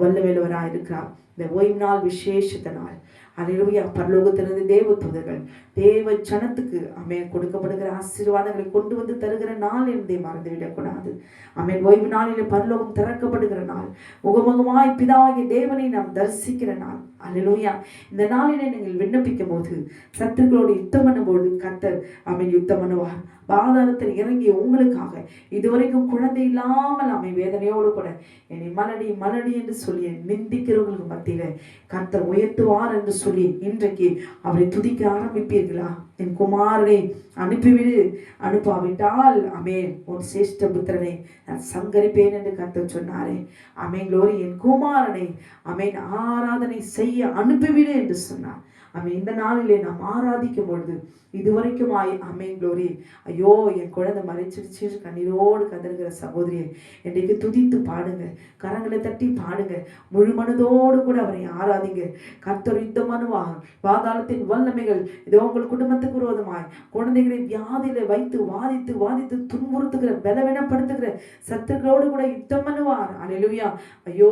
வல்லமையுள்ளவராக இருக்கிறார். இந்த ஓய்வு நாள் விசேஷத்த நாள். அல்லேலூயா. பரலோகத்திலிருந்து தேவ தூதர்கள் தேவ ஜனத்துக்கு ஆமென் கொடுக்கப்படுகிற ஆசீர்வாதங்களை கொண்டு வந்து தருகிற நாள் என்பதை மறந்துவிடக்கூடாது. ஆமென். ஓய்வு நாளிலே பரலோகம் திறக்கப்படுகிற நாள், முகமுகமாய் பிதாவாகிய தேவனை நாம் தரிசிக்கிற நாள். அல்லேலூயா. இந்த நாளிலே நீங்கள் விண்ணப்பிக்கும் போது, சத்துருக்களோடு யுத்தம் பண்ணும்போது கர்த்தர் ஆமென் யுத்தம் பண்ணுவார். பாதாளத்தில் இறங்கி உங்களுக்காக இதுவரைக்கும் குழந்தை இல்லாமல் ஆமென் வேதனையோடு கூட என்னை மலடி மலடி என்று சொல்லி நிந்திக்கிறவர்களுக்கு மத்தியில கர்த்தர் உயர்த்துவார் என்று சொல்லி இன்றைக்கு அவரை துதிக்க ஆரம்பிப்பீர்களா? என் குமாரனை அனுப்பிவிடு, அனுப்பாவிட்டால் ஆமென் உன் சிரேஷ்ட புத்திரனை நான் சங்கரிப்பேன் என்று கர்த்தர் சொன்னாரே. ஆமென் க்ளோரி. என் குமாரனை ஆமென் ஆராதனை செய்ய அனுப்பிவிடு என்று சொன்னார். ஆமென். இந்த நாளிலே நாம் ஆராதிக்கும் பொழுது இதுவரைக்கும் ஆமென் க்ளோரி, ஐயோ என் குழந்தை மறைச்சிருச்சு கண்ணீரோடு கதறுகிற சகோதரியை இன்றைக்கு துதித்து பாடுங்க, கரங்களை தட்டி பாடுங்க, முழு மனதோடு கூட அவரை ஆராதிங்க. கர்த்தர் யுத்தமானுவார். பாதாளத்தின் வல்லமைகள் இதோ உங்கள் குடும்பத்துக்கு விரோதமாய் குழந்தைகளை வியாதியில வைத்து வாதித்து வாதித்து துன்புறுத்துகிற பலவீனப்படுத்துகிற சத்துக்களோடு கூட யுத்தம் பண்ணுவார். அல்லேலூயா. ஐயோ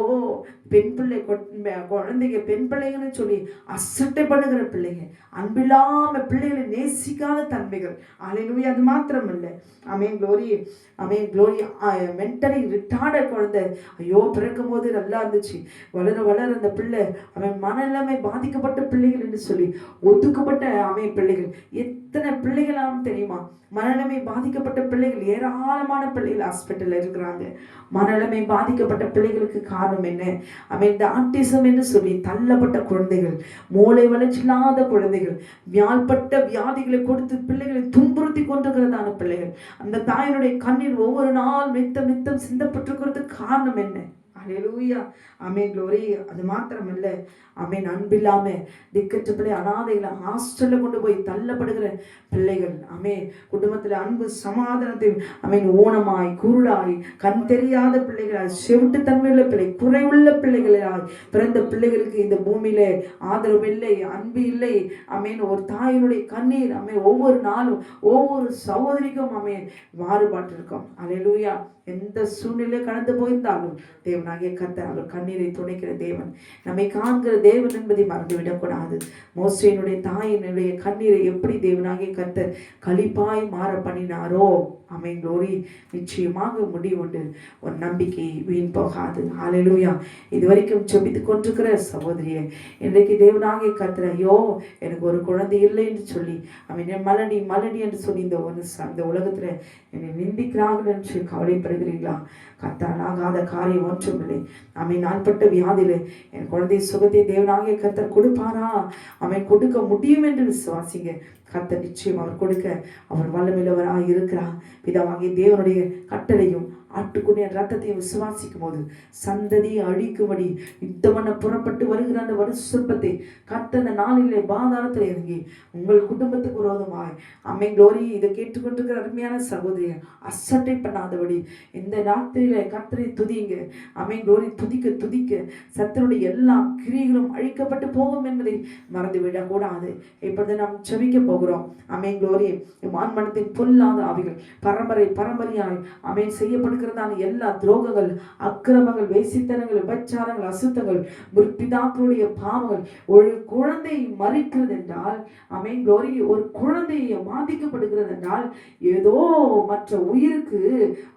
பெண் பிள்ளை குழந்தைங்க பெண் பிள்ளைங்கன்னு சொல்லி அசட்டை பண்ணுகிற பிள்ளைங்க, அன்பில்லாம பிள்ளைகளை நேசிக்காத தன்மைகள். அல்லேலூயா. அது மாத்திரம் இல்லை. ஆமென் க்ளோரி. ஆமென் க்ளோரி. மென்டலி ரிட்டார்ட குழந்தை, ஐயோ பிறக்கும் போது நல்லா இருந்துச்சு, வளர வளர அந்த பிள்ளை அவன் மனநிலைமை பாதிக்கப்பட்ட பிள்ளைகள் என்று சொல்லி ஒதுக்கப்பட்ட ஆமென் பிள்ளைகள் எத்தனை பிள்ளைகளாம் தெரியுமா? மனநிலைமை பாதிக்கப்பட்ட பிள்ளைகள் ஏராளமான பிள்ளைகள் ஹாஸ்பிட்டல்ல இருக்கிறாங்க. மனநிலைமை பாதிக்கப்பட்ட பிள்ளைகளுக்கு காரணம் என்ன? ஆமென். இந்த ஆட்டிசம் என்று சொல்லி தள்ளப்பட்ட குழந்தைகள், மூளை வளர்ச்சி இல்லாத குழந்தைகள், வியாழ்பட்ட வியாதிகளை கொடுத்து பிள்ளைகளை துன்புறுத்தி கொண்டிருக்கிறதான பிள்ளைகள், அந்த தாயினுடைய கண்ணீர் ஒவ்வொரு நாள் நித்தம் நித்தம் சிந்தப்பட்டிருக்கிறதுக்கு காரணம் என்ன? அல்லேலூயா. ஆமென் க்ளோரி. அது மாத்திரம் இல்லை. ஆமென். அன்பில்லாம திக்கற்ற பிள்ளை அனாதைகளை ஹாஸ்டல்ல கொண்டு போய் தள்ளப்படுகிற பிள்ளைகள். ஆமென். குடும்பத்தில் அன்பு சமாதானத்தை ஆமென் ஊனமாய் குருடாய் கண் தெரியாத பிள்ளைகளாய் செவிட்டு தன்மையுள்ள பிள்ளை, குறைவுள்ள பிள்ளைகளாய் பிறந்த பிள்ளைகளுக்கு இந்த பூமியில ஆதரவு இல்லை, அன்பு இல்லை. ஆமென். ஒரு தாயினுடைய கண்ணீர் ஆமென் ஒவ்வொரு நாளும் ஒவ்வொரு சகோதரிக்கும் ஆமென் மாறுபாட்டு இருக்கும். அல்லேலூயா. எந்த சூழ்நிலை கடந்து போயிருந்தாலும் தேவனாகிய கர்த்தர் அவர் கண்ணீரை துடைக்கிற தேவன், நம்மை காண்கிற தேவன் என்பதை மறந்துவிடக்கூடாது. மோசேயினுடைய தாயினுடைய கண்ணீரை எப்படி தேவனாகிய கர்த்தர் களிப்பாய் மாற பண்ணினாரோ ஆமென் க்ளோரி. நிச்சயமாக முடிவுண்டு ஒரு நம்பிக்கை வீண் போகாது. அல்லேலூயா. இதுவரைக்கும் செபித்து கொண்டிருக்கிற சகோதரியை இன்றைக்கு தேவனாகிய கர்த்தர், ஐயோ எனக்கு ஒரு குழந்தை இல்லை என்று சொல்லி அவன் மலடி மலடி என்று சொல்லி இந்த உலகத்துல என்னை நிந்திக்கிறார்கள் என்று கவலைப்படுகிறீர்களா? கர்த்தரால் ஆகாத காரியம் ஒன்றுமில்லை. அவன் நாள்பட்ட வியாதியில என் குழந்தை சுகத்தை தேவனாகிய கர்த்தர் கொடுப்பாரா? அவன் கொடுக்க முடியும் என்று விசுவாசிங்க. கர்த்தர் நிச்சயம் அவர் கொடுக்க அவர் வல்லமையுள்ளவராக இருக்கிறார். பிதாவாகிய தேவனுடைய கட்டளையும் ஆட்டுக்குடைய ரத்தத்தையும் விசுவாசிக்கும் போது சந்ததியை அழிக்கும்படி யுத்தம் பண்ண புறப்பட்டு வருகிற அந்த வருஷத்தை கர்த்தர் அந்த நாளிலே பாதாளத்தில் இறங்கி உங்கள் குடும்பத்துக்கு விரோதமாய் ஆமென் க்ளோரி. இதை கேட்டுக்கொண்டிருக்கிற அருமையான சகோதரியை அசட்டை பண்ணாதபடி இந்த ராத்திரியில கர்த்தரை துதிங்க. ஆமென் க்ளோரி. துதிக்க துதிக்க சத்தருடைய எல்லா கிரியைகளும் அழிக்கப்பட்டு போகும் என்பதை மறந்துவிடக் கூடாது. இப்பொழுது நாம் செபிக்க போகிறோம். ஆமென் க்ளோரி. மான்மனத்தின் பொல்லாத ஆவிகள் பரம்பரையாய் ஆமென் செய்யப்படுகிற இருக்கிறதான எல்லா துரோகங்கள், அக்கிரமங்கள், வேசித்தனங்கள், விபச்சாரங்கள், அசுத்தங்கள், பிதாக்களுடைய பாவங்கள், ஒரு குழந்தை மறிக்கிறது என்றால், ஆமென் க்ளோரி, ஒரு குழந்தையை பாதிக்கப்படுகிறது என்றால் ஏதோ மற்ற உயிருக்கு,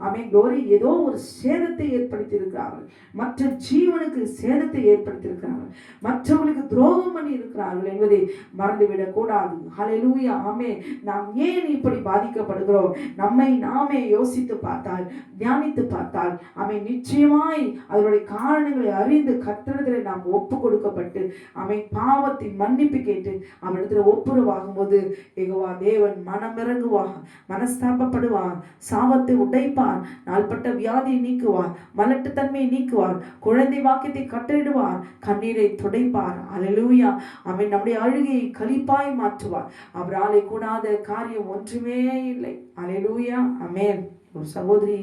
ஆமென் க்ளோரி, ஏதோ ஒரு சேதத்தை ஏற்படுத்தி இருக்கிறார்கள், மற்ற ஜீவனுக்கு சேதத்தை ஏற்படுத்தி இருக்கிறார்கள், மற்றவர்களுக்கு துரோகம் பண்ணி இருக்கிறார்கள் என்பதை மறந்துவிடக் கூடாது. ஹல்லேலூயா, ஆமென். நாம் ஏன் இப்படி பாதிக்கப்படுகிறோம்? நம்மை நாமே யோசித்து பார்த்தால், தியானித்து பார்த்தால், ஆமென், நிச்சயமாய் அதனுடைய காரணங்களை அறிந்து கர்த்தரிடத்தில் நாம் ஒப்பு கொடுக்கப்பட்டு, ஆமென், பாவத்தின் மன்னிப்பு கேட்டு அவனிடத்தில் ஒப்புரவாகும் போது யெகோவா தேவன் மனமிறங்குவார், மனஸ்தாபப்படுவார், சாபத்தை உடைப்பார், நாள்பட்ட வியாதியை நீக்குவார், மலட்டுத்தன்மையை நீக்குவார், குழந்தை வாக்கியத்தை கட்டளிடுவார், கண்ணீரை துடைப்பார். அல்லேலூயா, ஆமென். நம்முடைய அழுகையை களிப்பாய் மாற்றுவார். அவராலே கூடாத காரியம் ஒன்றுமே இல்லை. அல்லேலூயா, ஆமென். ஒரு சகோதரி,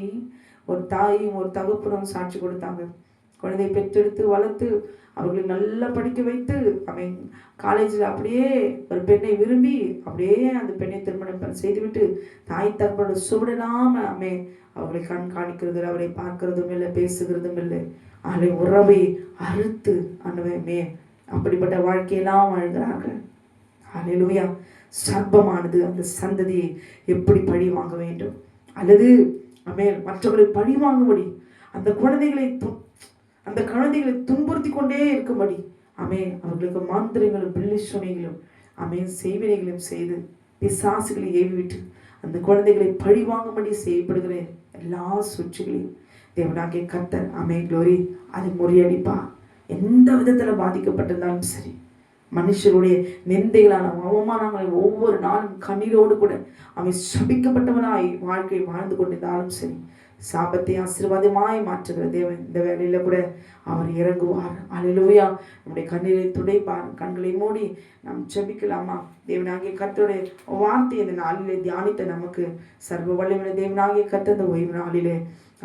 ஒரு தாயும் ஒரு தகப்பனும் சாட்சி கொடுத்தாங்க. குழந்தை பெற்றெடுத்து வளர்த்து அவர்களை நல்லா படிக்க வைத்து, அவன் காலேஜில் அப்படியே ஒரு பெண்ணை விரும்பி அப்படியே அந்த பெண்ணை திருமணம் செய்துவிட்டு தாய் தகப்பனோட சுவடில்லாம அவன் அவர்களை கண்காணிக்கிறது, அவரை பார்க்கறதும் இல்லை, பேசுகிறதும் இல்லை, அவளை உறவை அறுத்து அனுபவமே அப்படிப்பட்ட வாழ்க்கையெல்லாம் வாழ்கிறார்கள். அல்லேலூயா. சர்ப்பமானது அந்த சந்ததியை எப்படி பழி வாங்க வேண்டும், அல்லது ஆமென் மற்றவர்களை பழி வாங்கும்படி அந்த குழந்தைகளை துன்புறுத்தி கொண்டே இருக்கும்படி, ஆமென், அவர்களுக்கு மாந்திரங்களும் பில்லிசோனைகளும், ஆமென், செய்வினைகளையும் செய்து பிசாசுகளை ஏவிவிட்டு அந்த குழந்தைகளை பழி வாங்கும்படி செய்யப்படுகிற எல்லா சூழ்ச்சிகளையும் தேவனாகிய கர்த்தர், ஆமென் க்ளோரி, அதை முறியடிப்பா. எந்த விதத்தில் பாதிக்கப்பட்டிருந்தாலும் சரி, மனுஷருடைய நிந்தைகளான அவமானங்களை ஒவ்வொரு நாளும் கண்ணீரோடு கூட அவன் சபிக்கப்பட்டவனாய் வாழ்க்கை வாழ்ந்து கொண்டிருந்தாலும் சரி, சாபத்தை ஆசீர்வாதமாய் மாற்றுகிற தேவன் இந்த வேலையில கூட அவர் இறங்குவார். அல்லேலூயா. நம்முடைய கண்ணீரை துடைப்பார். கண்களை மூடி நாம் ஜெபிக்கலாமா? தேவனாகிய கர்த்தருடைய வார்த்தை இந்த நாளிலே தியானித்த நமக்கு சர்வ வல்லமையுள்ள தேவனாகிய கர்த்தர் இந்த ஓய்வு நாளிலே,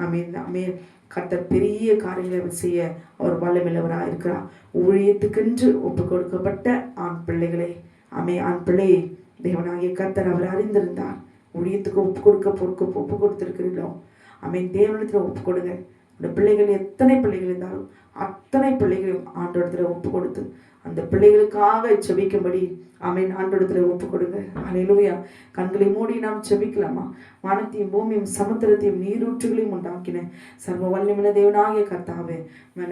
ஆமென், ஆமென், கர்த்தர் பெரிய காரியங்களை செய்ய அவர் வல்லமையுள்ளவராக இருக்கிறார். ஊழியத்துக்கென்று ஒப்பு கொடுக்கப்பட்ட ஆண் பிள்ளைகளை, ஆமென், ஆண் பிள்ளையை தேவனாகிய கர்த்தர் அவர் அறிந்திருந்தார். ஊழியத்துக்கு ஒப்பு கொடுத்திருக்கிறீர்களோ, ஆமென், தேவனிடத்தில் ஒப்பு கொடுங்க. அந்த பிள்ளைகள் எத்தனை பிள்ளைகள் இருந்தாலும் அத்தனை பிள்ளைகளையும் ஆண்டவரிடத்தில் ஒப்பு கொடுத்து அந்த பிள்ளைகளுக்காக ஜெபிக்கும்படி, ஆமென், ஆண்டவரிடத்தில் ஒப்பு கொடுங்க. அல்லேலூயா. கண்களை மூடி நாம் ஜெபிக்கலாமா? வானத்தையும் பூமியும் சமுத்திரத்தையும் நீரூற்றுகளையும் உண்டாக்கின சர்வ வல்லமையுள்ள தேவனாகிய கர்த்தாவே,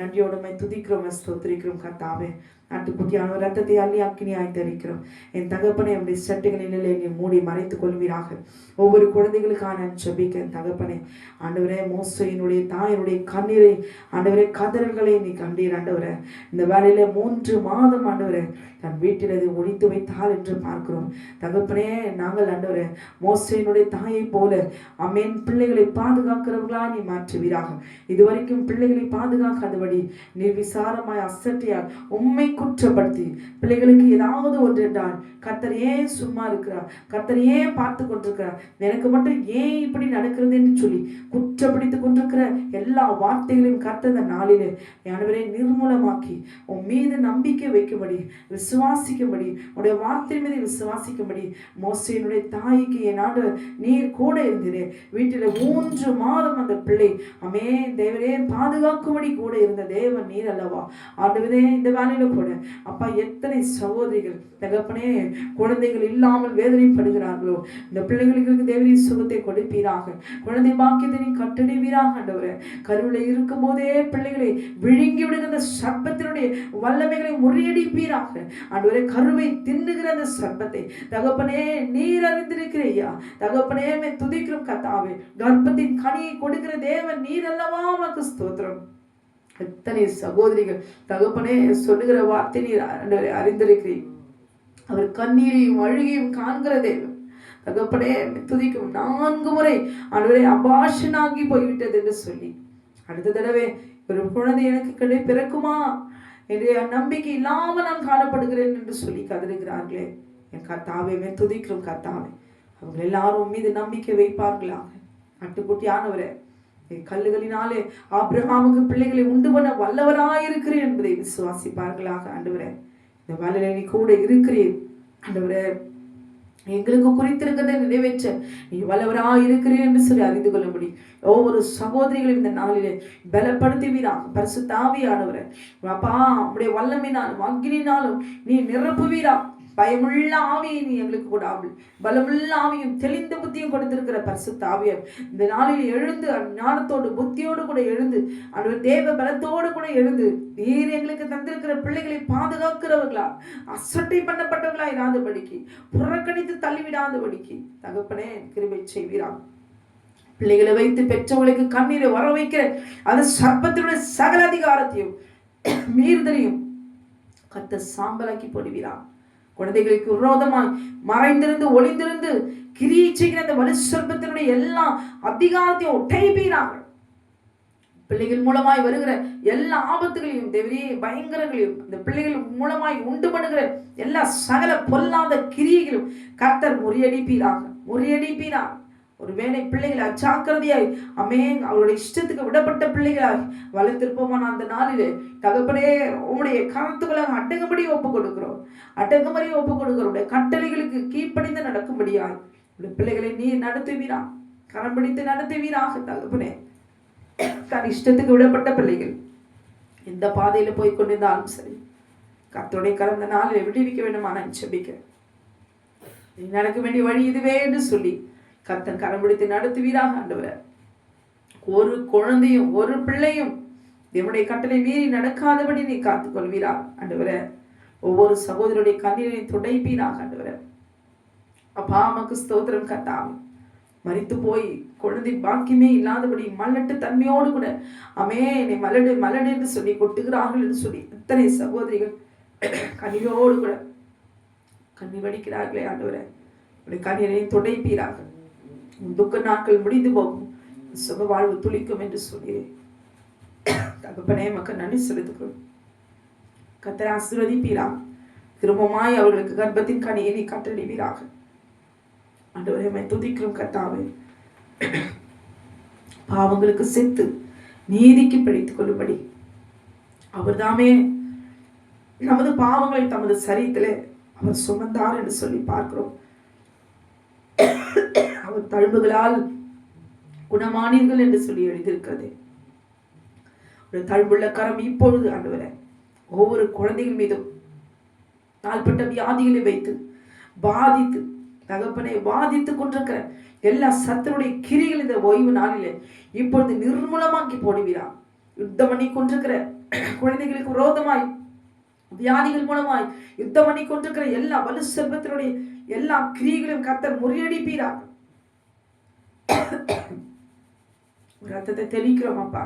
நன்றியோடு துதிக்கிறோம், ஸ்தோத்திரிக்கிறோம் கர்த்தாவே. நாட்டுக்குட்டியான ரத்தத்தை அள்ளி அக்கினியாய் தரிக்கிறோம். என் தகப்பனை என்னுடைய சட்டைகளில் என்னை மூடி மறைத்துக் கொள்வீராக. ஒவ்வொரு குழந்தைகளுக்கான ஜெபிக்க என் தகப்பனே, ஆண்டவரே, மோசையினுடைய தாயினுடைய கண்ணீரை, ஆண்டவரே, கதறல்களை நீ கண்டீர். ஆண்டவரே, இந்த வேலையில 3 மாதம் ஆண்டவரே தன் வீட்டில் அதை ஒழித்து வைத்தால் என்று பார்க்கிறோம். தகப்பனே, நாங்கள் ஆண்டவரே மோசையினுடைய தாயை போல, ஆமென், பிள்ளைகளை பாதுகாக்கிறவர்களா நீ மாற்றுவீராக. இதுவரைக்கும் பிள்ளைகளை பாதுகாக்காதபடி நிர்விசாரமாய் அசட்டையால் உம்மை குற்றப்படுத்தி பிள்ளைகளுக்கு ஏதாவது ஒன்று என்றால், கர்த்தர் ஏன் சும்மா இருக்கிறார், கர்த்தர் ஏன் பார்த்து கொண்டிருக்கிறார், எனக்கு மட்டும் ஏன் இப்படி நடக்கிறது என்று சொல்லி குற்றப்படுத்திக் கொண்டிருக்கிற எல்லா வார்த்தைகளையும் கர்த்தர் இந்த நாளிலே ஆண்டவரே நிர்மூலமாக்கி உன் மீது நம்பிக்கை வைக்கும்படி, விசுவாசிக்கும்படி, உடைய வார்த்தை மீது விசுவாசிக்கும்படி மோசேயினுடைய தாய்க்கு என் ஆண்டவர் நீர் கூட இருந்தீரே. வீட்டில் 3 மாதம் அந்த பிள்ளை, ஆமென், தேவரே, பாதுகாக்கும்படி கூட இருந்த தேவன் நீர் அல்லவா? ஆண்டவரே, இந்த வேலையில கூட அப்பா எத்தனை சகோதரிகள் தகப்பனே குழந்தைகள் இல்லாமல் வேதனைப்படுகிறார்களோ, இந்த பிள்ளைகளுக்கு தேவரே சுகத்தை கொடுப்பீராக. குழந்தை பாக்கியத்தை நீ கட்டளைவீராக. ஆண்டவரே, கருவில இருக்கும் போதே பிள்ளைகளை விழுங்கி விடுகிற சர்ப்பத்தினுடைய வல்லமைகளை முறியடிப்பீராக. ஆண்டவரே, கருவை தின்னுகிற அந்த சர்ப்பத்தை தகப்பனே நீர் அறிந்திருக்கிறையா. தகப்பனே, துதிக்கிறோம் கர்த்தாவே. கர்ப்பத்தின் கனியை கொடுக்கிற தேவன் நீர் அல்லவா? உமக்கு ஸ்தோத்திரம். எத்தனை சகோதரிகள் தகப்பனே சொல்லுகிற வார்த்தை நீர் அறிந்திருக்கிறீர். அவர் கண்ணீரையும் அழுகையும் காண்கிற தேவன். தகப்பனே, துதிக்கும் 4 முறை ஆண்டவரே அபாஷனாகி போய்விட்டது என்று சொல்லி, அடுத்த தடவை ஒரு குழந்தை எனக்கு பிறக்குமா என்னுடைய நம்பிக்கை இல்லாமல் நான் காணப்படுகிறேன் என்று சொல்லி கதறுகிறார்களே. என் கர்த்தாவே, துதிக்கிறோம் கர்த்தாவே. அவங்க எல்லாரும் மீது நம்பிக்கை வைப்பார்களாக. ஆட்டுக்குட்டியானவரே, கல்லுகளினாலே ஆபிரகாமுக்கு பிள்ளைகளை உண்டு பண்ண வல்லவராயிருக்கிறேன் என்பதை விசுவாசிப்பார்களாக. ஆண்டவரே, இந்த வேலையில நீ கூட இருக்கிறீர். ஆண்டவரே, எங்களுக்கு குறித்திருக்கிறதை நிறைவேற்ற நீ வல்லவராய் இருக்கிறேன் என்று சொல்லி அறிந்து கொள்ளும்படி ஒவ்வொரு சகோதரிகளும் இந்த நாளிலே பலப்படுத்துவீராக. பரிசுத்த ஆவியானவரே அப்பா, உடைய வல்லமையினாலும் அக்கினினாலும் நீ நிரப்புவீரா. பயமுள்ள ஆவியை நீ எங்களுக்கு கூடாமல் பலமுள்ள ஆவியும் தெளிந்த புத்தியும் கொடுத்திருக்கிற பரிசுத்த ஆவியர் இந்த நாளில் எழுந்து ஞானத்தோடு புத்தியோடு கூட எழுந்து அந்த தேவ பலத்தோடு கூட எழுந்து நீர் எங்களுக்கு தந்திருக்கிற பிள்ளைகளை பாதுகாக்கிறவர்களா, அசட்டை பண்ணப்பட்டவர்களா இராதபடிக்கு, புறக்கணித்து தள்ளிவிடாதபடிக்கு தகப்பனே கிருபை செய்வீரா. பிள்ளைகளை வைத்து பெற்றவர்களுக்கு கண்ணீரை வர வைக்கிற அது சர்ப்பத்தினுடைய சகல அதிகாரத்தையும் மீறுதலையும் கத்த சாம்பலாக்கி போடுவீரா. குழந்தைகளுக்கு விரோதமாய் மறைந்திருந்து ஒளிந்திருந்து கிரியை செய்கிற அந்த வலு சொற்பத்தினுடைய எல்லா அதிகாரத்தையும் ஒட்டைப்பீராக. பிள்ளைகள் மூலமாய் வருகிற எல்லா ஆபத்துகளையும் தேவரே பயங்கரங்களையும் அந்த பிள்ளைகள் மூலமாய் உண்டு பண்ணுகிற எல்லா சகல பொல்லாத கிரியைகளும் கர்த்தர் முறியடிப்பீராக. ஒருவேளை பிள்ளைகளை அச்சாக்கிரதையாய் அவருடைய இஷ்டத்துக்கு விடப்பட்ட பிள்ளைகளாய் வளர்த்திருப்போமான அந்த நாளிலே தகப்பனே உங்களுடைய கருத்துக்களாக அடங்கும்படி ஒப்புக் கொடுக்கிறோம். உடைய கட்டளைகளுக்கு கீழ்ப்படிந்து நடக்கும்படியாய் உடைய பிள்ளைகளை நீ நடத்துவீரா, கரம் பிடித்து நடத்துவீராக. தகப்பனே தன் இஷ்டத்துக்கு விடப்பட்ட பிள்ளைகள் எந்த பாதையில போய் கொண்டிருந்தாலும் சரி கர்த்தருடைய கலந்த நாளில் விடுவிக்க வேண்டுமா நான் செபிக்க. நீ நடக்க வேண்டிய வழி இதுவே என்று சொல்லி கர்த்தன் கரம் பிடித்து நடத்துவீராக. ஆண்டவரே ஒரு குழந்தையும் ஒரு பிள்ளையும் என்னுடைய கட்டளை மீறி நடக்காதபடி நீ காத்துக் கொள்வீரா. ஆண்டவரே ஒவ்வொரு சகோதரருடைய கண்ணீரை துடைப்பீராக. ஆண்டவரே அப்பா அம்மாக்கு ஸ்தோத்திரம். கர்த்தாவே மரித்து போய் குழந்தை பாக்கியமே இல்லாதபடி மல்லட்டு தன்மையோடு கூட நீ மலடு என்று சொல்லி கொட்டுகிறார்கள் என்று சொல்லி எத்தனை சகோதரிகள் கண்ணீரோடு கூட கண்ணீர் வடிக்கிறார்களே. ஆண்டவரே உடைய கண்ணீரை துடைப்பீராக. துக்க நாட்கள் முடிந்து போகும், சுக வாழ்வு துளிக்கும் என்று சொல்கிறேன். தகப்பனே மக்கள் நன்றி செலுத்துகிறோம். கர்த்தரை ஆசீர்வதிப்பீராக. திரும்பமாய் அவர்களுக்கு கர்ப்பத்தின் கனியை நீ கட்டளிவீராக. ஆண்டவரே துதிக்கிறோம். கர்த்தாவே பாவங்களுக்கு செத்து நீதிக்கு பிடித்துக் கொள்ளும்படி அவர் தாமே நமது பாவங்களை தமது சரீரத்திலே அவர் சுமந்தார் என்று சொல்லி பார்க்கிறோம். அவர் தழும்புகளால் குணமானீர்கள் என்று சொல்லி எழுதியிருக்கிறது. தழும்புள்ள கரம் இப்பொழுது ஆண்டவரே ஒவ்வொரு குழந்தைகள் மீதும் நாள்பட்ட வியாதிகளை வைத்து பாதித்து தகப்பனை பாதித்துக் கொண்டிருக்கிற எல்லா சத்தனுடைய கிரிகள் இந்த ஓய்வு நாளிலே இப்பொழுது நிர்மூலமாக்கி போடுவீரா. யுத்தம் பண்ணி கொண்டிருக்கிற குழந்தைகளுக்கு விரோதமாய் வியாதிகள் மூலமாய் யுத்தம் பண்ணி கொண்டிருக்கிற எல்லா வலு செல்வத்தினுடைய எல்லா கிரியைகளையும் கர்த்தர் முறியடிப்பீராக. ரத்தத்தை தெளிக்கிறோம் அப்பா,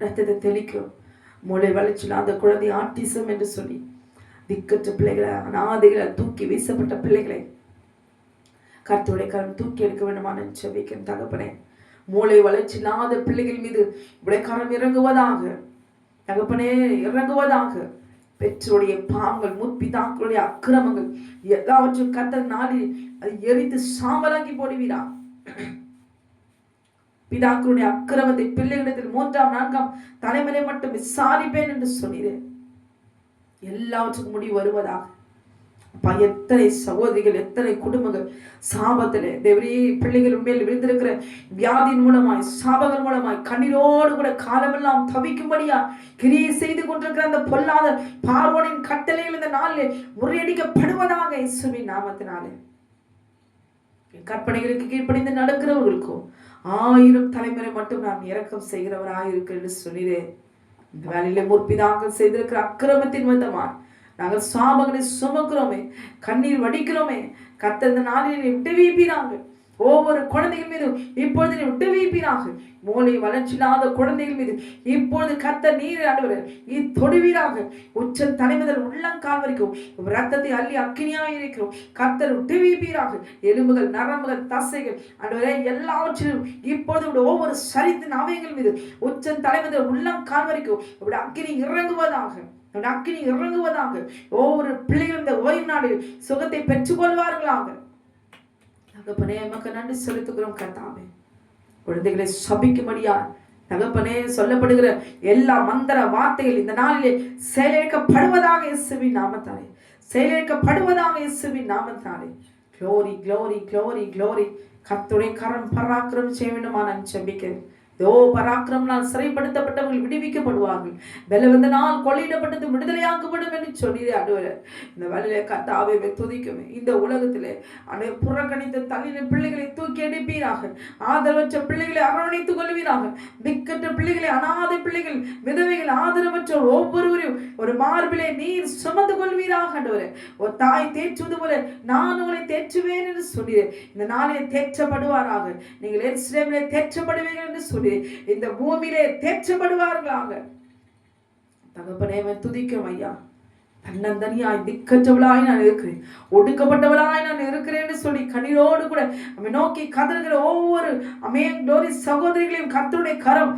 ரத்தத்தை தெளிக்கிறோம். மூளை வளர்ச்சியில் அந்த குழந்தை ஆட்டிசம் என்று சொல்லி திக்கற்ற பிள்ளைகளை அநாதைகளை தூக்கி வீசப்பட்ட பிள்ளைகளை கர்த்தருடைய கரம் தூக்கி எடுக்க வேண்டுமான செபிக்கும் தகப்பனே. மூளை வளர்ச்சி இல்லாத பிள்ளைகள் மீது உடைய கரம் இறங்குவதாக தகப்பனே, இறங்குவதாக. பெற்றோருடைய பாவங்கள் முற்பிதாக்களுடைய அக்கிரமங்கள் எல்லாவற்றும் கர்த்தர் நாடி அதை எரித்து சாம்பலாக்கி போடுவீரா. பிதாக்களுடைய அக்கிரமத்தை பிள்ளைகளிடத்தில் 3ஆம் 4ஆம் தலைமுறை மட்டும் விசாரிப்பேன் என்று சொன்னீரேன். எல்லாவற்றுக்கும் முடிவு வருவதாக. அப்பா எத்தனை சகோதரிகள் எத்தனை குடும்பங்கள் சாபத்திலே தேவரே பிள்ளைகள் மேல் விழுந்திருக்கிற வியாதியின் மூலமாய் சாபங்கள் மூலமாய் கண்ணீரோடு கூட காலமெல்லாம் தவிக்கும்படியா கிரியை செய்து கொண்டிருக்கிற அந்த பொல்லாத பார்வோனின் கட்டளைகள் இந்த நாளில் முறியடிக்கப்படுவதாக இயேசுவின் நாமத்தினாலே. கற்பனைகளுக்கு கீழ்ப்படிந்து நடக்கிறவர்களுக்கும் 1000 தலைமுறை மட்டும் நான் இரக்கம் செய்கிறவராக இருக்கிறேன் சொல்லினேன். இந்த வேலையில முற்பிதாக்கள் செய்திருக்கிற அக்கிரமத்தின் விதமா நாங்கள் சாபங்களை சுமக்கிறோமே, கண்ணீர் வடிக்கிறோமே. கர்த்தர் இந்த நாளில் விட்டு வைப்பீராக. ஒவ்வொரு குழந்தைகள் மீது இப்பொழுது விட்டு வைப்பீராக. மூளை வளர்ச்சி இல்லாத குழந்தைகள் மீது இப்பொழுது கர்த்தர் நீர் ஆண்டவரே தொடுவீராக. உச்ச தலைமுதல் உள்ளங்கால் வரைக்கும் ரத்தத்தை அள்ளி அக்கினியாக இருக்கிறோம். கர்த்தர் விட்டு வைப்பீராக. எலும்புகள் நரம்புகள் தசைகள் ஆண்டவரே எல்லாவற்றிலும் இப்பொழுது ஒவ்வொரு சரித்தின் அவயங்கள் மீது உச்ச தலைமுதல் உள்ளங்கால் வரைக்கும் அக்கினி இறங்குவதாக. அக்கினி இறங்குவதாக. ஒவ்வொரு பிள்ளைகளும் இந்த ஓய்வு நாளில் சுகத்தை பெற்றுக்கொள்வார்களாக. தகப்பனே மக்கள் நன்றி செலுத்துகிறோம். கர்த்தாவே குழந்தைகளை சபிக்கும்படியா தகப்பனே சொல்லப்படுகிற எல்லா மந்திர வார்த்தைகள் இந்த நாளிலே செயலிழக்கப்படுவதாக இயேசுவின் நாமத்தாலே செயலிழக்கப்படுவதாக இயேசுவின் நாமத்தாலே. Glory glory glory glory. கர்த்தருடைய கரம் பராக்கிரமம் செய்ய வேண்டுமா நான் ஜெபிக்கிறேன். பராக்கிரமனால் சிறைப்படுத்தப்பட்டவர்கள் விடுவிக்கப்படுவார்கள். பலவந்தனால் கொள்ளையிடப்பட்டது விடுதலையாக்கப்படும் என்று சொன்னீரே ஆண்டவரே. இந்த வேளையிலே கர்த்தாவே துதிக்குமே. இந்த உலகத்திலே புறக்கணித்த தள்ளின பிள்ளைகளை தூக்கி எடுப்பீராக. ஆதரவற்ற பிள்ளைகளை அரவணைத்துக் கொள்வீராக. திக்கற்ற பிள்ளைகளை, அநாதை பிள்ளைகள், விதவைகள், ஆதரவற்ற ஒவ்வொருவரையும் ஒரு மார்பிலே நீர் சுமந்து கொள்வீராக ஆண்டவரே. ஒரு தாய் தேற்றுவது போல நான் உங்களை தேற்றுவேன் என்று சொன்னீரே. இந்த நாளிலே தேற்றப்படுவாராக. நீங்கள் எருசலேமிலே தேற்றப்படுவீர்கள் என்று சொல்லி இந்த பூமியிலே தேற்றப்படுவார்களாக. தகப்பனே துதிக்கும் ஐயா. தன்னந்தனியாய் திக்கற்றவளாய் நான் இருக்கிறேன், ஒடுக்கப்பட்டவளாய் நான் இருக்கிறேன் சொல்லி கண்ணீரோடு கூட நோக்கி கதறுகிற ஒவ்வொரு க்ளோரி சகோதரிகளையும் கர்த்தருடைய கரம்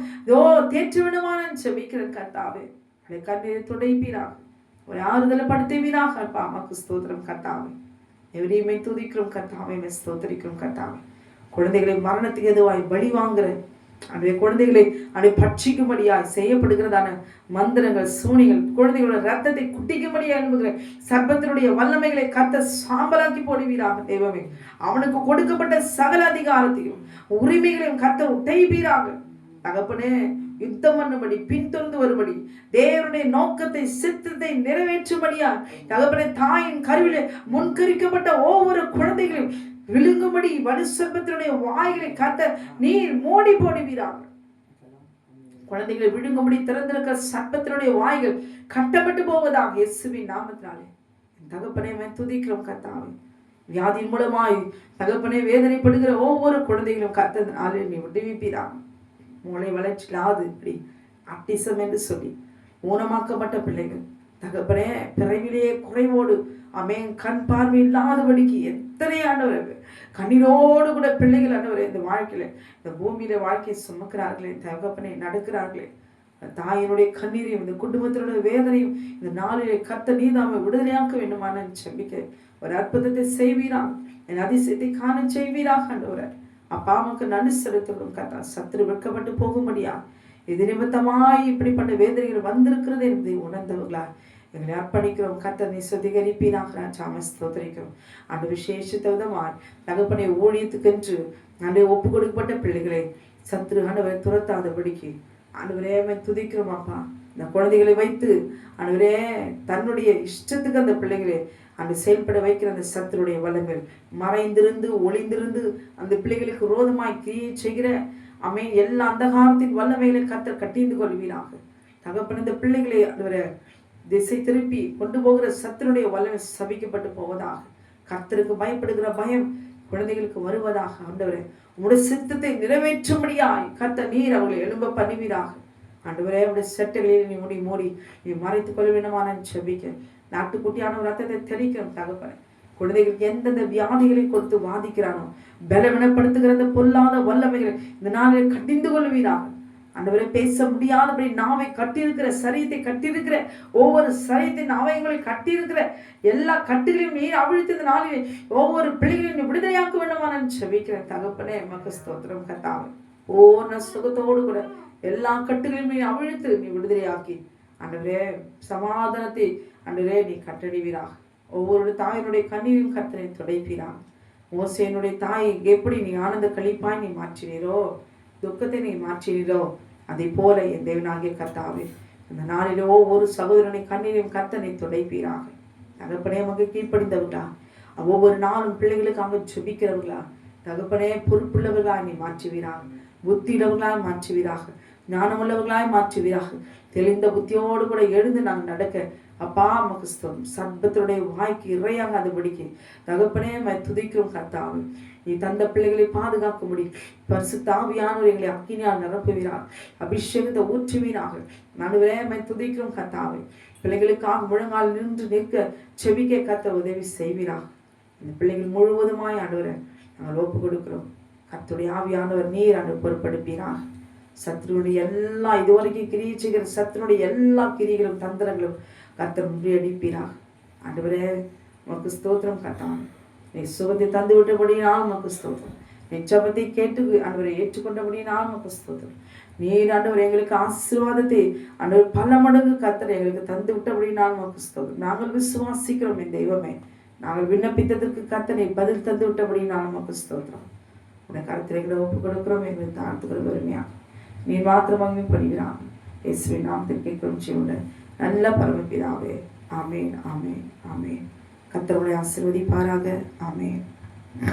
தேற்று விடுமான செபிக்கிறேன். கர்த்தாவே கண்ணீரை துடைப்பீராக, ஒரு ஆறுதலை படுத்துவீராக. அப்பா அம்மாக்கு ஸ்தோத்திரம் கர்த்தாவே. எவரையுமே துதிக்கிறோம் கர்த்தாவே, ஸ்தோத்திரிக்கிறோம் கர்த்தாவே. குழந்தைகளை மரணத்துக்கு எதுவாய் பலி வாங்குற அன்றைய குழந்தைகளை பட்சிக்கும்படியாய் செய்யப்படுகிறதான மந்திரங்கள், சூனிகள், குழந்தைகளோட ரத்தத்தை குட்டிக்கும்படியா என்பதுகிற சர்ப்பத்தினுடைய வல்லமைகளை கர்த்தர் சாம்பலாக்கி போடுவீராக. தெய்வமே, அவனுக்கு கொடுக்கப்பட்ட சகல அதிகாரத்தையும் உரிமைகளையும் கர்த்தர் உடைப்பீராக. தகப்பனே, யுத்தம் பண்ணும்படி, பின்தொடர்ந்து வரும்படி, தேவனுடைய நோக்கத்தை சித்தத்தை நிறைவேற்றும்படியா தகப்பனே தாயின் கருவிலே முன்கரிக்கப்பட்ட ஒவ்வொரு குழந்தைகளையும் விழுங்கும்படி வலு சர்ப்பத்தினுடைய வாய்களை கத்த நீர் மூடி போடுவீராக. குழந்தைகளை விழுங்கும்படி திறந்திருக்கிற சர்ப்பத்தினுடைய வாய்கள் கட்டப்பட்டு போவதாக இயேசுவின் நாமத்தினாலே. தகப்பனே துதிக்கிறோம் கர்த்தாவே. வியாதியின் மூலமாய் தகப்பனே வேதனைப்படுகிற ஒவ்வொரு குழந்தைகளும் கர்த்தனாலே நீ விடுவிப்பீராக. மூளை வளர்ச்சி இல்லாது இப்படி ஆட்டிசம் என்று சொல்லி ஊனமாக்கப்பட்ட பிள்ளைகள் தகப்பனே பிறவிலேயே குறைவோடு கண் பார்வை இல்லாதபடிக்கு எத்தனை ஆண்டவர் கண்ணீரோடு கூட பிள்ளைகள் ஆண்டவர் இந்த வாழ்க்கையில இந்த பூமியில வாழ்க்கையை சுமக்கிறார்களே தகப்பனே, நடக்கிறார்களே. தாயினுடைய கண்ணீரையும் இந்த குடும்பத்தினுடைய வேதனையும் இந்த நாளிலே கர்த்தர் நீதாமை விடுதலையாக்க வேண்டுமான செபிக்க ஒரு அற்புதத்தை செய்வீராக, என் அதிசயத்தை காண செய்வீராக ஆண்டவரை. அப்பா அம்மாவுக்கு நன்றி செலுத்துகிறோம் கர்த்தா. சத்துரு வெட்கப்பட்டு போகும்படியா இது நிமித்தமாய் இப்படிப்பட்ட வேதனைகள் வந்திருக்கிறது என்பதை உணர்ந்தவர்களா எங்களை அர்ப்பணிக்கிறோம். கர்த்தர் நீ சுத்திகரிப்பீராக ஸ்தோத்திரிக்கிறோம். அந்த விசேஷத்தை விதமாய் தகப்பனை ஊழியத்துக்கென்று அன்றைய ஒப்பு கொடுக்கப்பட்ட பிள்ளைகளை சத்துரு ஆண்டவரை துரத்தாதபடிக்கு ஆண்டவரே துதிக்கிறோம். அப்பா, இந்த குழந்தைகளை வைத்து ஆண்டவரே தன்னுடைய இஷ்டத்துக்கு அந்த பிள்ளைகளை அந்த செயல்பட வைக்கிற அந்த சத்துருடைய வல்லங்கள் மறைந்திருந்து ஒளிந்திருந்து அந்த பிள்ளைகளுக்கு விரோதமாய் கிரியை செய்கிற எல்லா அந்தகாரத்தின் வல்லமைகளை கர்த்தர் கட்டிந்து கொள்வீராக. தகப்பன் இந்த பிள்ளைகளை ஆண்டவரே திசை திருப்பி கொண்டு போகிற சத்துருடைய வல்லமை சபிக்கப்பட்டு போவதாக. கர்த்தருக்கு பயப்படுகிற பயம் குழந்தைகளுக்கு வருவதாக. ஆண்டவரே உங்களுடைய சித்தத்தை நிறைவேற்றும்படியாய் கர்த்தர் நீர் அவர்களை எழும்ப பண்ணுவீராக. ஆண்டவரே உடைய செட்டைகளில் நீ மூடி நீ மறைத்துக் கொள்ள வேண்டுமான செபிக்க நாட்டுக்குட்டியான ரத்தத்தை தெளிக்கிறோம். தகப்பனை குழந்தைகளுக்கு எந்தெந்த வியாதிகளை கொடுத்து வாதிக்கிறானோ பலவீனப்படுத்துகிற அந்த பொல்லாத வல்லமைகளை இந்த நாளில் கட்டிந்து கொள்வீராக. ஆண்டவரே பேச முடியாதபடி நாவை கட்டியிருக்கிற சரீரத்தை கட்டியிருக்கிற ஒவ்வொரு சரீரத்தின் அவயங்களை கட்டியிருக்கிற எல்லா கட்டுகளையும் நீர் அவிழ்த்து இந்த நாளில் ஒவ்வொரு பிள்ளைகளையும் விடுதலையாக்க வேண்டுமா நான் செபிக்கிறேன். தகப்பனே மக ஸ்தோத்திரம் கர்த்தாவே. ஓன சுகத்தோடு கூட எல்லா கட்டுகளையும் நீ அவிழ்த்து நீ விடுதலையாக்கி ஆண்டவரே சமாதானத்தை ஆண்டவரே நீ கட்டடிவீராக. ஒவ்வொரு தாயினுடைய கண்ணீரையும் கர்த்தரை துடைப்பீராக. மோசேனுடைய தாய் எப்படி நீ ஆனந்த கழிப்பாய் நீ மாற்றினீரோ, துக்கத்தை நீ மாற்றினீரோ, அதை போல என் தேவனாகிய கர்த்தாவே இந்த நாளிலோ ஒவ்வொரு சகோதரனை கண்ணீரையும் கர்த்தனை துடைப்பீராக. தகப்பனே மக கீழ்ப்படிந்தவர்களா, ஒவ்வொரு நாளும் பிள்ளைகளுக்காக ஜெபிக்கிறவர்களா தகப்பனே பொறுப்புள்ளவர்களாய் நீ மாற்றுவீராக. புத்தியுள்ளவர்களாய் மாற்றுவீராக. ஞானமுள்ளவர்களாய் மாற்றுவீராக. தெளிந்த புத்தியோடு கூட எழுந்து நாங்கள் நடக்க அப்பா மக்கு சர்ப்பத்தினுடைய வாய்க்கு இறையாக அது படிக்க தகப்பனே துதிக்கிறோம் கர்த்தாவே. நீ தந்த பிள்ளைகளை பாதுகாக்கும்படி பரிசுத்த ஆவியானவர்களை அக்கினியால் நிரப்புவீராக. அபிஷேகத்தை ஊற்றுவீராக. நடுவே துதிக்கிறோம் கர்த்தாவே. பிள்ளைகளுக்காக முழங்கால் நின்று நிற்க செபிக்க கர்த்தர் உதவி செய்வீராக. இந்த பிள்ளைகள் முழுவதுமாய் ஆண்டவரை நாங்கள் ஒப்பு கொடுக்கிறோம். கர்த்தருடைய ஆவியானவர் நீர் ஆண்டு பொறுப்படுப்பீராக. சத்துருடைய எல்லா இதுவரைக்கும் கிரியை செய்கிற சத்துருடைய எல்லா கிரிகளும் தந்திரங்களும் கர்த்தர் முறியடிப்பீராக. ஆண்டவரே உமக்கு ஸ்தோத்திரம் கர்த்தாவே. நீ சுகத்தை தந்து விட்டபடியால் உமக்கு ஸ்தோத்திரம். என் ஜெபத்தை கேட்டு ஆண்டவரை ஏற்றுக்கொண்டபடி நான் உமக்கு ஸ்தோத்திரம். நீர் ஆண்டவர் எங்களுக்கு ஆசீர்வாதத்தை ஆண்டவர் பல மடங்கு கர்த்தர் எங்களுக்கு தந்து விட்டபடி நான் உமக்கு ஸ்தோத்திரம். நாங்கள் விசுவாசிக்கிறோம் என் தெய்வமே. நாங்கள் விண்ணப்பித்ததற்கு கர்த்தர் நீர் பதில் தந்து விட்டபடி நான் உமக்கு ஸ்தோத்திரம். உடைய கருத்தில் எங்களை ஒப்பு கொடுக்கிறோம். எங்களை தாழ்த்துக்கிற பெருமையா நீர் மாத்திரம் அங்கும் படுகிறான். இயேசுவின் நாமத்தில் கேட்கிறோம் செய்யுடன் நல்ல பரமபிதாவே. ஆமேன், ஆமேன், ஆமேன். கர்த்தர் உங்களை ஆசீர்வதிப்பாராக. ஆமேன்.